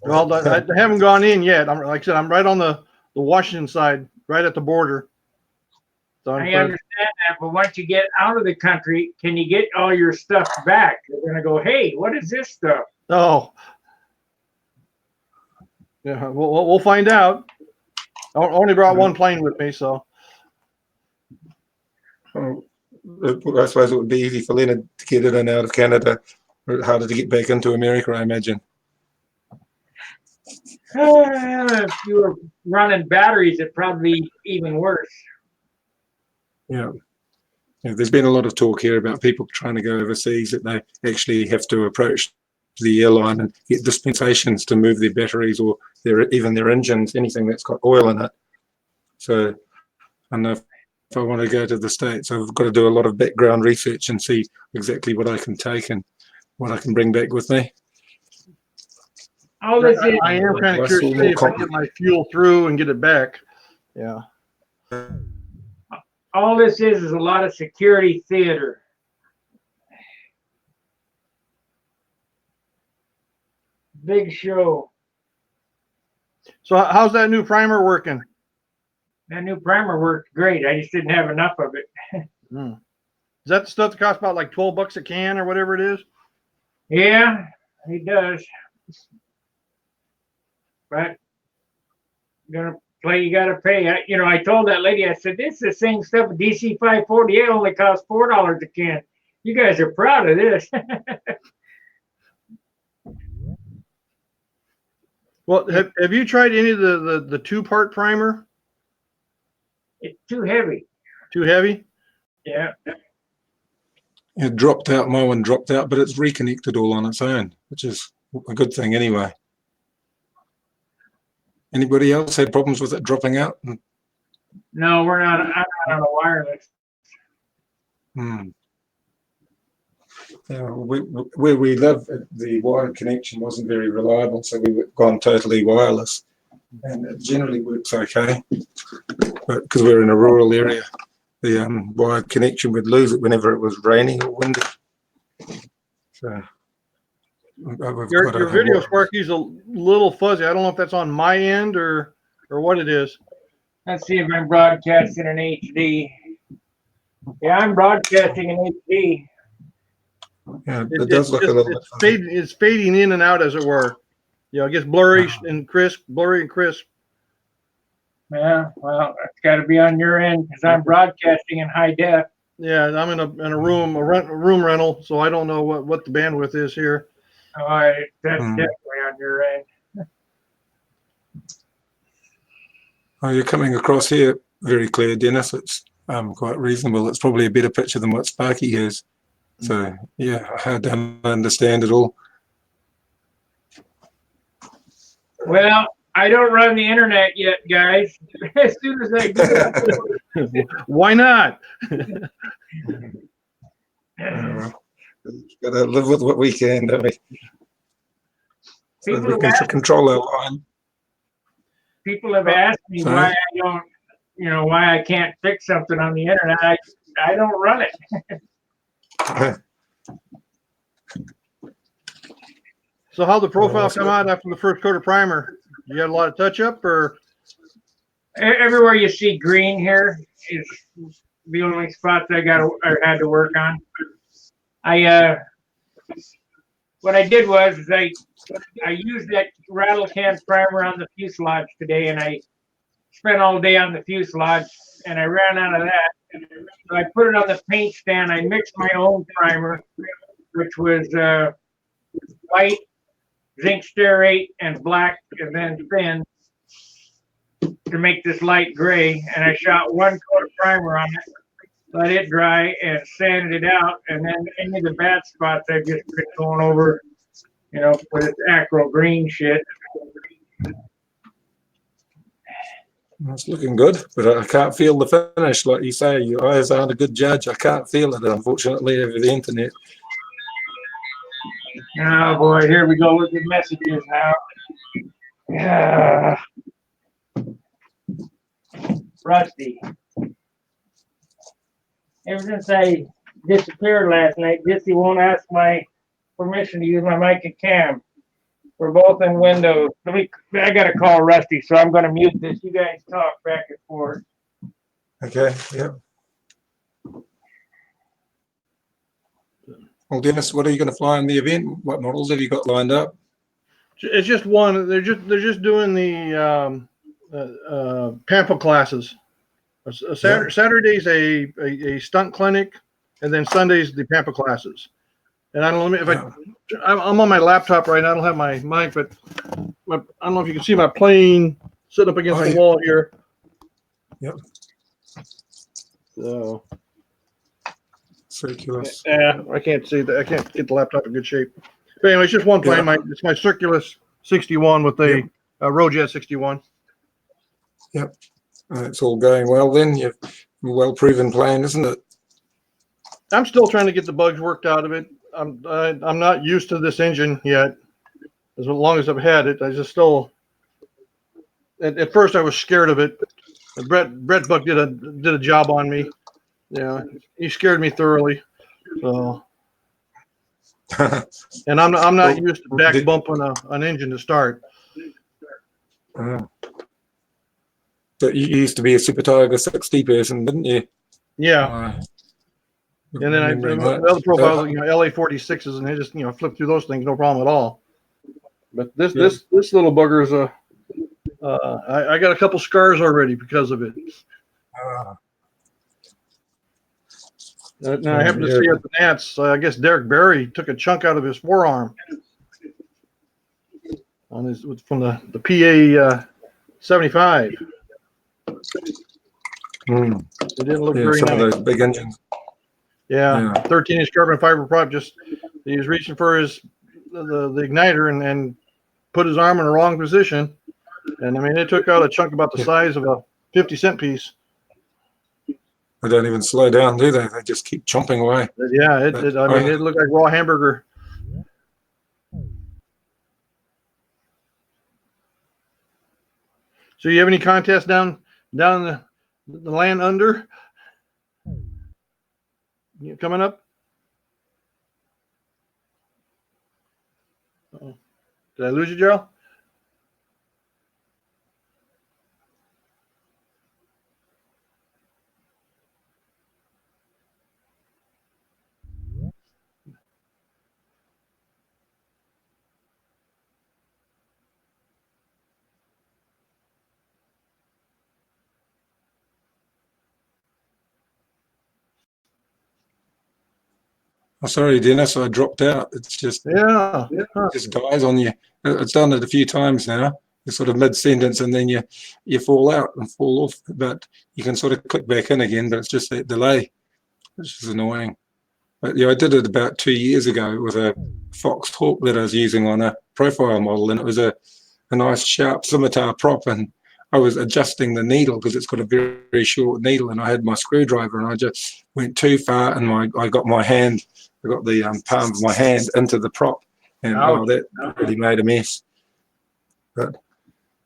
Well, I haven't gone in yet. Like I said, I'm right on the Washington side, right at the border. So I understand that, but once you get out of the country, can you get all your stuff back? They're gonna go, hey, what is this stuff? Oh, yeah. We'll find out. I only brought one plane with me, so. oh, I suppose it would be easy for Leonard to get in and out of Canada, but harder to get back into America, I imagine. If you were running batteries, it'd probably be even worse. Yeah. Yeah, there's been a lot of talk here about people trying to go overseas, that they actually have to approach the airline and get dispensations to move their batteries or even their engines, anything that's got oil in it. So I know if I want to go to the States, I've got to do a lot of background research and see exactly what I can take and what I can bring back with me. All this is, I am kind of curious to see if I get my fuel through and get it back. Yeah. all this is a lot of security theater. Big show. So how's that new primer working? That new primer worked great. I just didn't have enough of it. Is that the stuff that costs about like $12 a can or whatever it is? Yeah, he does. But gonna play, you gotta pay. I told that lady, I said, this is the same stuff. DC 540 only costs $4 a can. You guys are proud of this. Well, have you tried any of the two-part primer? It's too heavy. Too heavy? Yeah. It dropped out, my one dropped out, but it's reconnected all on its own, which is a good thing anyway. Anybody else had problems with it dropping out? No, I'm not on a wireless. Yeah, where we live, the wired connection wasn't very reliable, so we've gone totally wireless, and it generally works okay. But because we're in a rural area, the wired connection would lose it whenever it was raining or windy. So Your video, Sparky's a little fuzzy. I don't know if that's on my end or what it is. Let's see if I'm broadcasting in HD. Yeah, I'm broadcasting in HD. Yeah, it does look a little bit. It's fading in and out, as it were. Yeah, it gets blurry and crisp, blurry and crisp. Yeah, well, it's got to be on your end because I'm broadcasting in high def. Yeah, I'm in a room rental, so I don't know what the bandwidth is here. All right, that's definitely on your end. Oh, you're coming across here very clear, Dennis. It's quite reasonable. It's probably a better picture than what Sparky has. So yeah, I don't understand it all. Well, I don't run the internet yet, guys. As soon as I do, Why not? Gotta live with what we can, don't we? So we can control our line. people have asked me why I don't why I can't fix something on the internet. I don't run it. So how the profile come out after the first coat of primer? You got a lot of touch up, or? Everywhere you see green here is the only spots I had to work on. What I did was I used that rattle can primer on the fuselage today, and I spent all day on the fuselage, and I ran out of that. So I put it on the paint stand. I mixed my own primer, which was white, zinc stearate, and black, and then thin to make this light gray. And I shot one coat of primer on it, let it dry, and sanded it out. And then any of the bad spots I've just been going over, with this acro green shit. It's looking good, but I can't feel the finish. Like you say, your eyes aren't a good judge. I can't feel it, unfortunately, over the internet. Oh boy, here we go with the messages now. Yeah. Rusty. Ever since I disappeared last night, Jesse won't ask my permission to use my mic and cam. We're both in Windows. I gotta call Rusty, so I'm gonna mute this. You guys talk back and forth. Okay, yeah. Well, Dennis, what are you going to fly in the event? What models have you got lined up? It's just one. They're just doing the Pampa classes. Saturday's a stunt clinic, and then Sunday's the Pampa classes. And I don't know if I'm on my laptop right now. I don't have my mic, but I don't know if you can see my plane sitting up against the wall here. Yep. So. Circulus. Yeah, I can't see that. I can't get the laptop in good shape. But anyway, it's just one plane. It's my Circulus 61 with a Rojet 61. Yep. It's all going well then. You've a well-proven plane, isn't it? I'm still trying to get the bugs worked out of it. I'm not used to this engine yet. As long as I've had it, I just still. At first, I was scared of it. Brett Buck did a job on me. Yeah, he scared me thoroughly. So, and I'm not used to back bumping an engine to start. But you used to be a Super Tiger 60 person, didn't you? Yeah. And then the other profiles, LA 46s, and they just flip through those things, no problem at all. But this little bugger is I got a couple scars already because of it. Now I happen to see at the Nats. I guess Derek Barry took a chunk out of his forearm from the PA 75. It didn't look very some nice. of those big engines. Yeah. 13-inch carbon fiber prop. He was reaching for the igniter and put his arm in the wrong position, and I mean it took out a chunk about the size of a 50-cent piece. They don't even slow down, do they? They just keep chomping away. Yeah, it looked like raw hamburger. So you have any contests down the land under coming up? Uh-oh. Did I lose you, Gerald? Oh, sorry, Dennis, I dropped out. It's just it just dies on you. It's done it a few times now. You're sort of mid-sentence and then you fall out and fall off. But you can sort of click back in again, but it's just that delay, which is annoying. But yeah, I did it about 2 years ago with a Fox Hawk that I was using on a profile model, and it was a nice sharp scimitar prop, and I was adjusting the needle because it's got a very, very short needle, and I had my screwdriver, and I just went too far, and I got the palm of my hand into the prop, and that really made a mess. But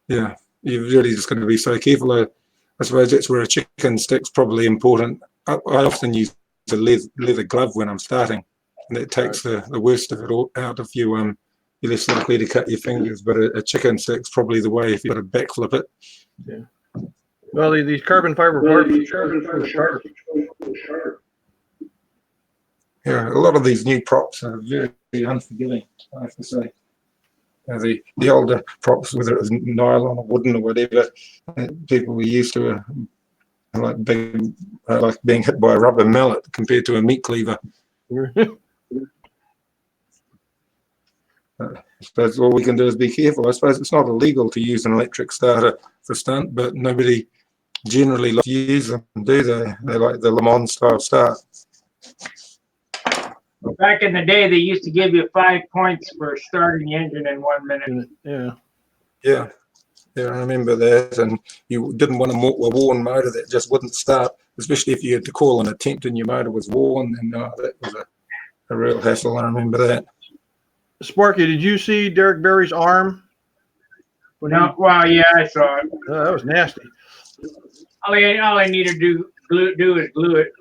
yeah, you've really just got to be so careful. I suppose that's where a chicken stick's probably important. I often use a leather glove when I'm starting, and that takes the worst of it all out. If you're less likely to cut your fingers, but a chicken stick's probably the way if you've got to backflip it. Yeah. Well, these carbon fiber parts are sharp. Yeah, a lot of these new props are very unforgiving, I have to say. The older props, whether it was nylon or wooden or whatever, people were used to like being hit by a rubber mallet compared to a meat cleaver. I suppose all we can do is be careful. I suppose it's not illegal to use an electric starter for stunt, but nobody generally likes to use them, do they? They like the Le Mans style start. Back in the day, they used to give you 5 points for starting the engine in 1 minute. Yeah. Yeah, I remember that. And you didn't want a worn motor that just wouldn't start, especially if you had to call an attempt and your motor was worn. Then that was a real hassle. I remember that. Sparky, did you see Derek Barry's arm? No, well, yeah, I saw it. That was nasty. All I need to do is glue it,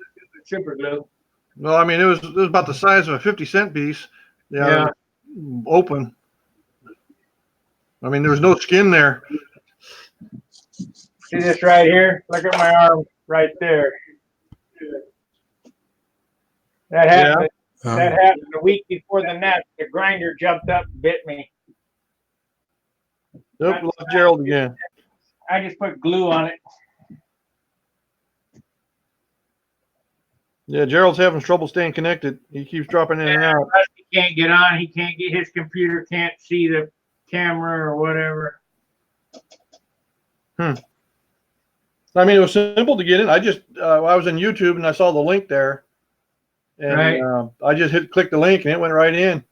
super glue. Well, I mean, it was about the size of a 50-cent piece. Yeah. Open. I mean, there was no skin there. See this right here? Look at my arm right there. That happened. Yeah. That happened a week before the net. The grinder jumped up and bit me. Nope, lost Gerald again. I just put glue on it. Yeah, Gerald's having trouble staying connected. He keeps dropping in and out. He can't get on. He can't get his computer. Can't see the camera or whatever. I mean, it was simple to get in. I just I was on YouTube and I saw the link there, and Right. I just clicked the link and it went right in.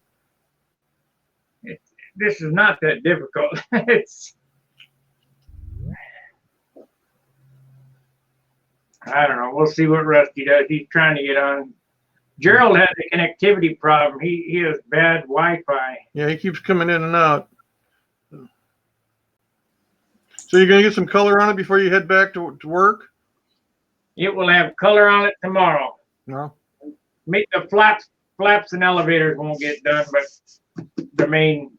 This is not that difficult. It's. I don't know. We'll see what Rusty does. He's trying to get on. Gerald has a connectivity problem. He has bad Wi-Fi. Yeah, he keeps coming in and out. So you're gonna get some color on it before you head back to work? It will have color on it tomorrow. No. Make the flaps and elevators won't get done, but the main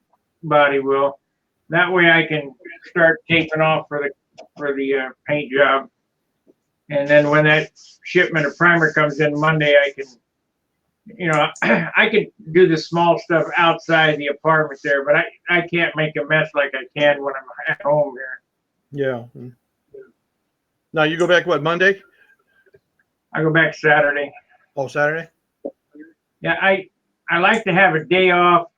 body will. That way I can start taping off for the paint job. And then when that shipment of primer comes in Monday, I can, I can do the small stuff outside the apartment there, but I can't make a mess like I can when I'm at home here. Yeah. Now you go back what, Monday? I go back Saturday. Oh, Saturday? Yeah, I like to have a day off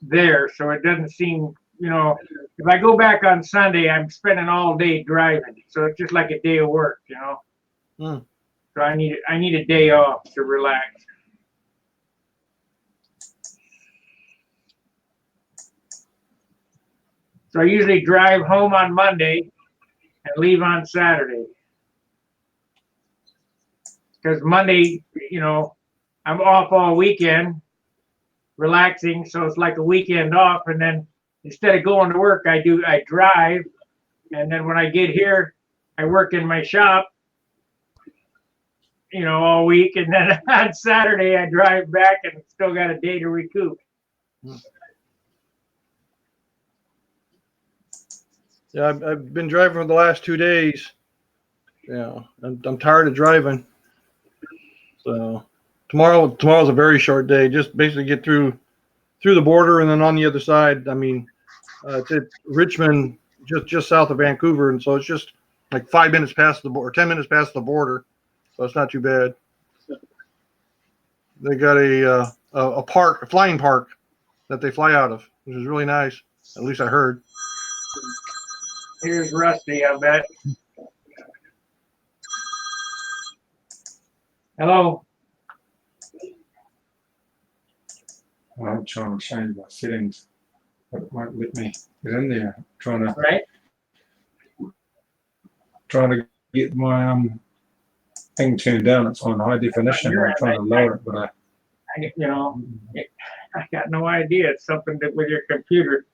there, so it doesn't seem, if I go back on Sunday, I'm spending all day driving, so it's just like a day of work, So I need a day off to relax. So I usually drive home on Monday and leave on Saturday. Because Monday, I'm off all weekend, relaxing, so it's like a weekend off, and then instead of going to work, I drive, and then when I get here, I work in my shop, all week, and then on Saturday I drive back and still got a day to recoup. Yeah, I've been driving for the last 2 days. Yeah, I'm tired of driving. So tomorrow's a very short day. Just basically get through the border and then on the other side. I mean, it's at Richmond, just south of Vancouver, and so it's just like 5 minutes past the border, 10 minutes past the border. So it's not too bad. They got a flying park that they fly out of, which is really nice. At least I heard. Here's Rusty, I bet. Hello. I'm trying to change my settings, but it won't let me get in there. Trying to get my thing turned down. It's on high definition. I'm trying to lower it, but I got no idea. It's something with your computer.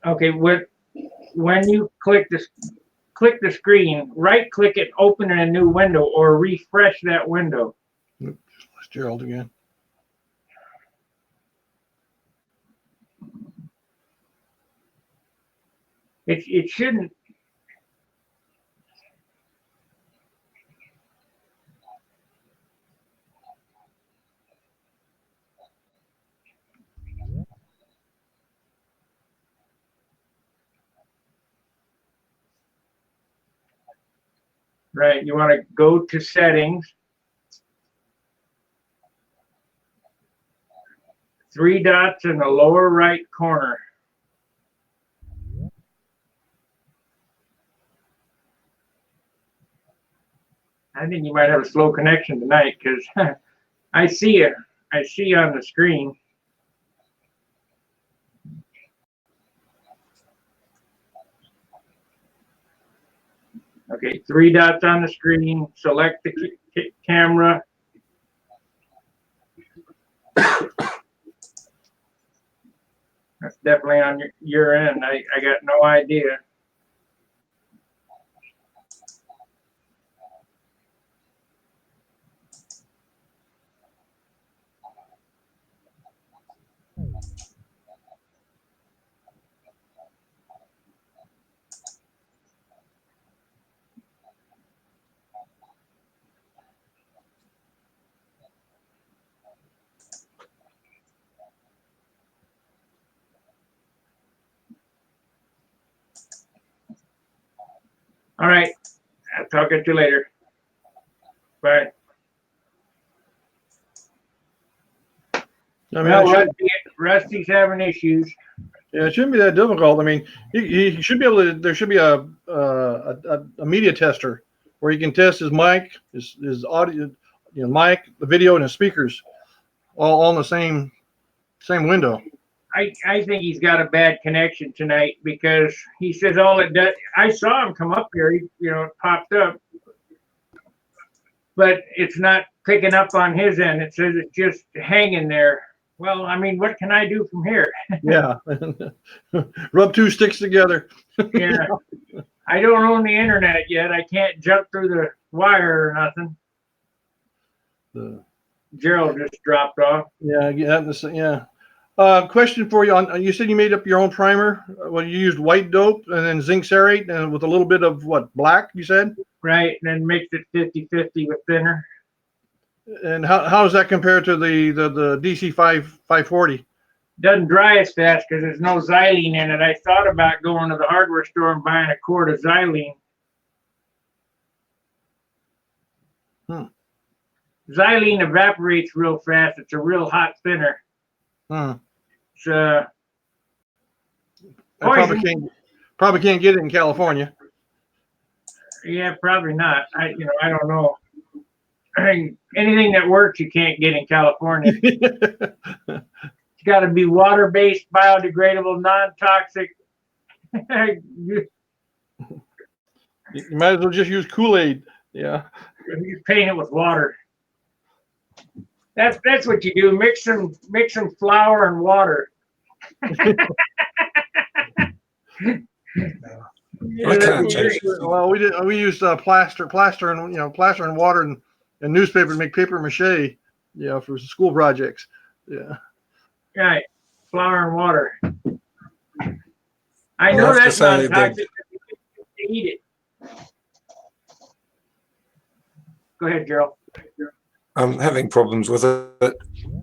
Okay, when you click the screen, right click it, open in a new window, or refresh that window. It's Gerald again. It shouldn't. Right, you want to go to settings, 3 dots in the lower right corner. I think you might have a slow connection tonight because I see it. I see on the screen. Okay, 3 dots on the screen. Select the camera. That's definitely on your end. I got no idea. All right. I'll talk at you later. Bye. I mean, Well, Rusty's having issues. yeah, it shouldn't be that difficult. I mean, he should be able to. There should be a media tester where he can test his mic, his audio, mic, the video, and his speakers, all in the same window. I think he's got a bad connection tonight because he says all it does. I saw him come up here. It popped up, but it's not picking up on his end. It says it's just hanging there. Well, I mean, what can I do from here? Yeah, rub 2 sticks together. Yeah, I don't own the internet yet. I can't jump through the wire or nothing. Gerald just dropped off. Yeah, yeah. Question for you: you said you made up your own primer. Well, you used white dope and then zinc cerate, and with a little bit of what, black? You said. Right, and then mix it 50-50 with thinner. And how does that compare to the DC 540? Doesn't dry as fast because there's no xylene in it. I thought about going to the hardware store and buying a quart of xylene. Xylene evaporates real fast. It's a real hot thinner. It's probably can't get it in California. Yeah, probably not. I don't know. Anything that works, you can't get in California. It's got to be water-based, biodegradable, non-toxic. You might as well just use Kool-Aid. Yeah. You paint it with water. That's what you do. Mix some flour and water. I can't change. Well, we used plaster and water and newspaper to make paper mache, for school projects. Yeah. Right. Flour and water. I know that's not toxic. To eat it. Go ahead, Gerald. I'm having problems with it.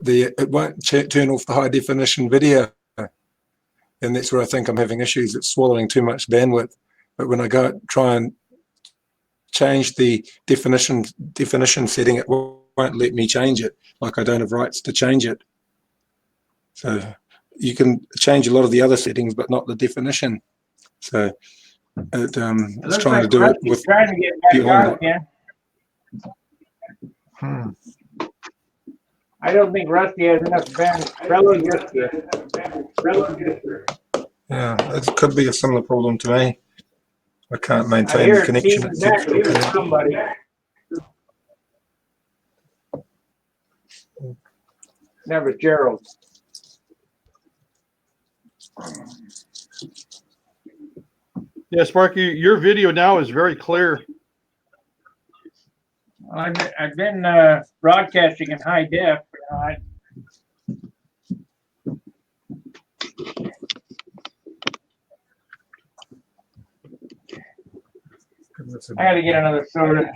It won't turn off the high definition video, and that's where I think I'm having issues. It's swallowing too much bandwidth. But when I go try and change the definition setting, it won't let me change it. Like I don't have rights to change it. So you can change a lot of the other settings, but not the definition. So it's trying to do it with trying to get back on again. I don't think Rusty has enough bandwidth. Yeah, it could be a similar problem to me. I can't maintain the connection. Somebody. That was Gerald. Yeah, Sparky, your video now is very clear. I've been broadcasting in high def. I got to get another soda.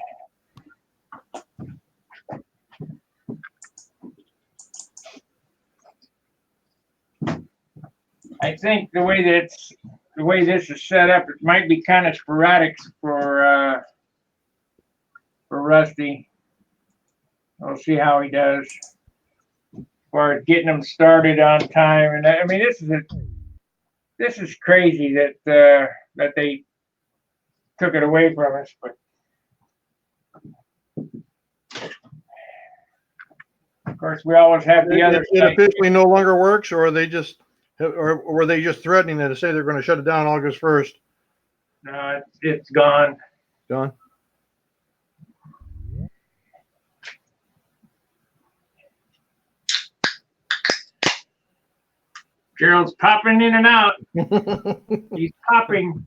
I think the way this is set up, it might be kind of sporadic for Rusty. We'll see how he does as far as getting them started on time. And I mean, this is crazy that that they took it away from us. But of course, we always have the other. It officially no longer works, or were they just threatening it to say they're going to shut it down August 1st? No, it's gone. Gone. Gerald's popping in and out. He's popping.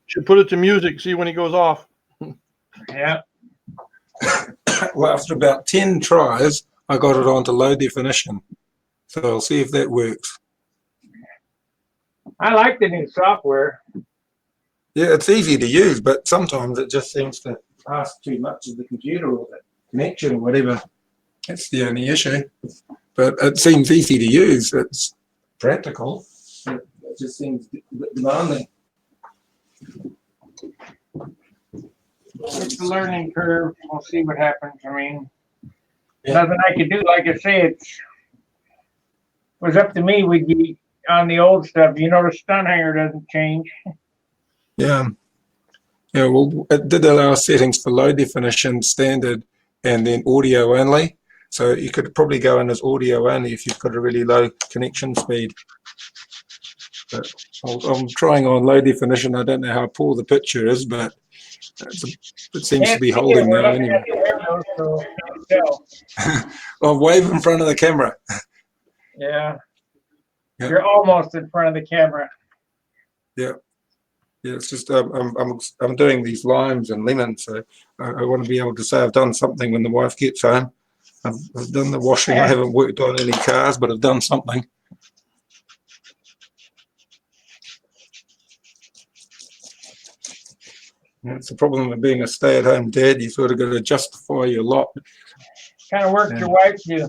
Should put it to music. See when he goes off. Yeah. Well, after about 10 tries, I got it onto low definition. So I'll see if that works. I like the new software. Yeah, it's easy to use, but sometimes it just seems to ask too much of the computer or the connection or whatever. That's the only issue. But it seems easy to use. It's practical. It just seems a bit demanding. It's a learning curve. We'll see what happens. I mean, nothing I could do. Like I say, it was up to me. We'd be on the old stuff. You notice Stunt Hangar doesn't change. Yeah. Yeah, well, it did allow settings for low definition, standard, and then audio only. So you could probably go in as audio only if you've got a really low connection speed. But I'm trying on low definition. I don't know how poor the picture is, but it seems to be holding now anyway. I'll wave in front of the camera. Yeah. Yep. You're almost in front of the camera. Yeah. Yeah, it's just I'm doing these limes and lemons, so I want to be able to say I've done something when the wife gets home. I've done the washing. I haven't worked on any cars, but I've done something. It's the problem of being a stay-at-home dad. You sort of got to justify your lot. What kind of work your wife do?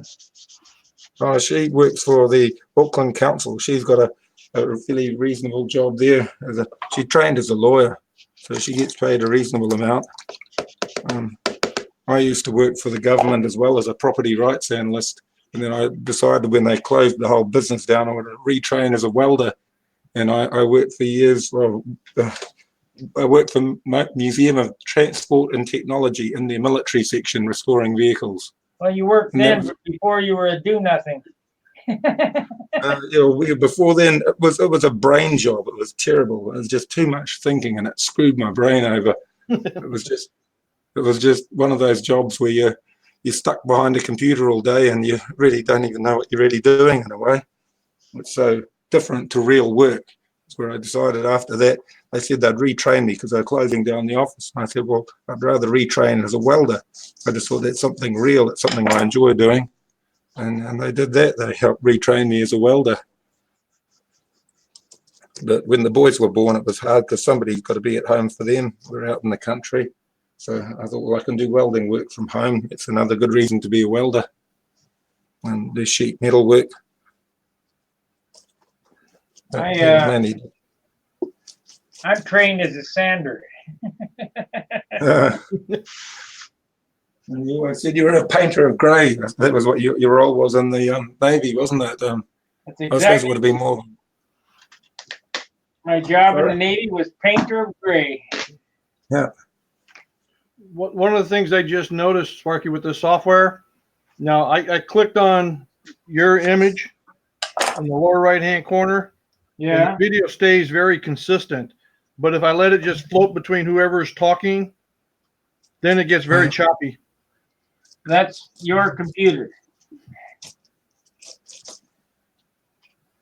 Oh, she works for the Auckland Council. She's got a really reasonable job there. She trained as a lawyer, so she gets paid a reasonable amount. I used to work for the government as well as a property rights analyst, and then I decided when they closed the whole business down, I wanted to retrain as a welder. And I worked for years. Well, I worked for Museum of Transport and Technology in the military section, restoring vehicles. Well, you worked then before you were a do-nothing. Before then, it was a brain job. It was terrible. It was just too much thinking, and it screwed my brain over. It was just one of those jobs where you're stuck behind a computer all day, and you really don't even know what you're really doing in a way. It's so different to real work. That's where I decided after that. They said they'd retrain me because they're closing down the office. And I said, well, I'd rather retrain as a welder. I just thought that's something real. It's something I enjoy doing. And they did that. They helped retrain me as a welder. But when the boys were born, it was hard because somebody's got to be at home for them. We're out in the country. So I thought, well, I can do welding work from home. It's another good reason to be a welder and do sheet metal work. I'm trained as a sander. And you said you were a painter of grey. That was what your role was in the Navy, wasn't it? That's exactly. I suppose it would have been more. My job in the Navy was painter of grey. Yeah. One of the things I just noticed, Sparky, with this software, now I clicked on your image in the lower right-hand corner. Yeah. And the video stays very consistent. But if I let it just float between whoever's talking, then it gets very choppy. That's your computer.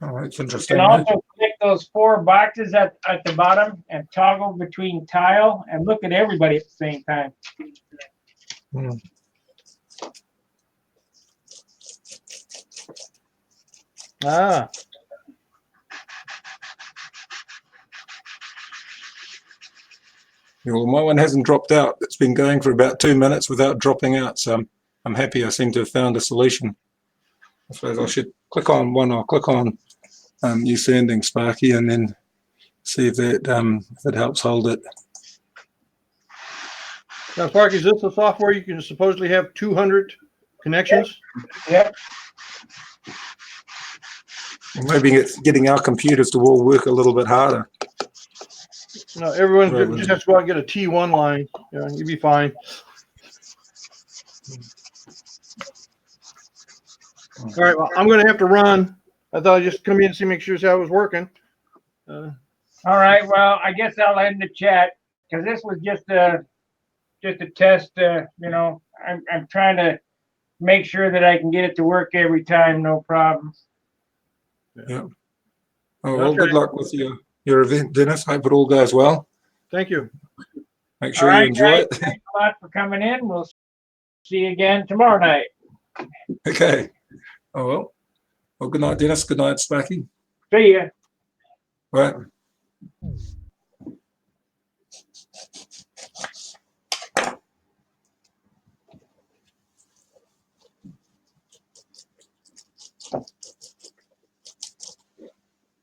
Oh, that's You interesting. can eh? also click those 4 boxes at the bottom and toggle between tile and look at everybody at the same time. Hmm. Ah, Yeah, well, my one hasn't dropped out. It's been going for about 2 minutes without dropping out. So I'm happy I seem to have found a solution. I suppose I should click on one. I'll click on you sending Sparky and then see if it helps hold it. now Sparky, is this the software you can supposedly have 200 connections? Yep. Or maybe it's getting our computers to all work a little bit harder. No, everyone Right. just has to go out and get a T1 line. Yeah, you'll be fine. All right, well, I'm going to have to run. I thought I'd just come in and see, make sure how it was working. All right. Well, I guess I'll end the chat because this was just a test. You know, I'm trying to make sure that I can get it to work every time, no problem. Yeah. Oh, well, Okay. good luck with your event, Dennis. Hope it all goes well. Thank you. Make sure All you right, enjoy guys, it. thanks a lot for coming in. We'll see you again tomorrow night. Okay. Oh, well. Well, good night, Dennis. Good night, Sparky. See ya. Right.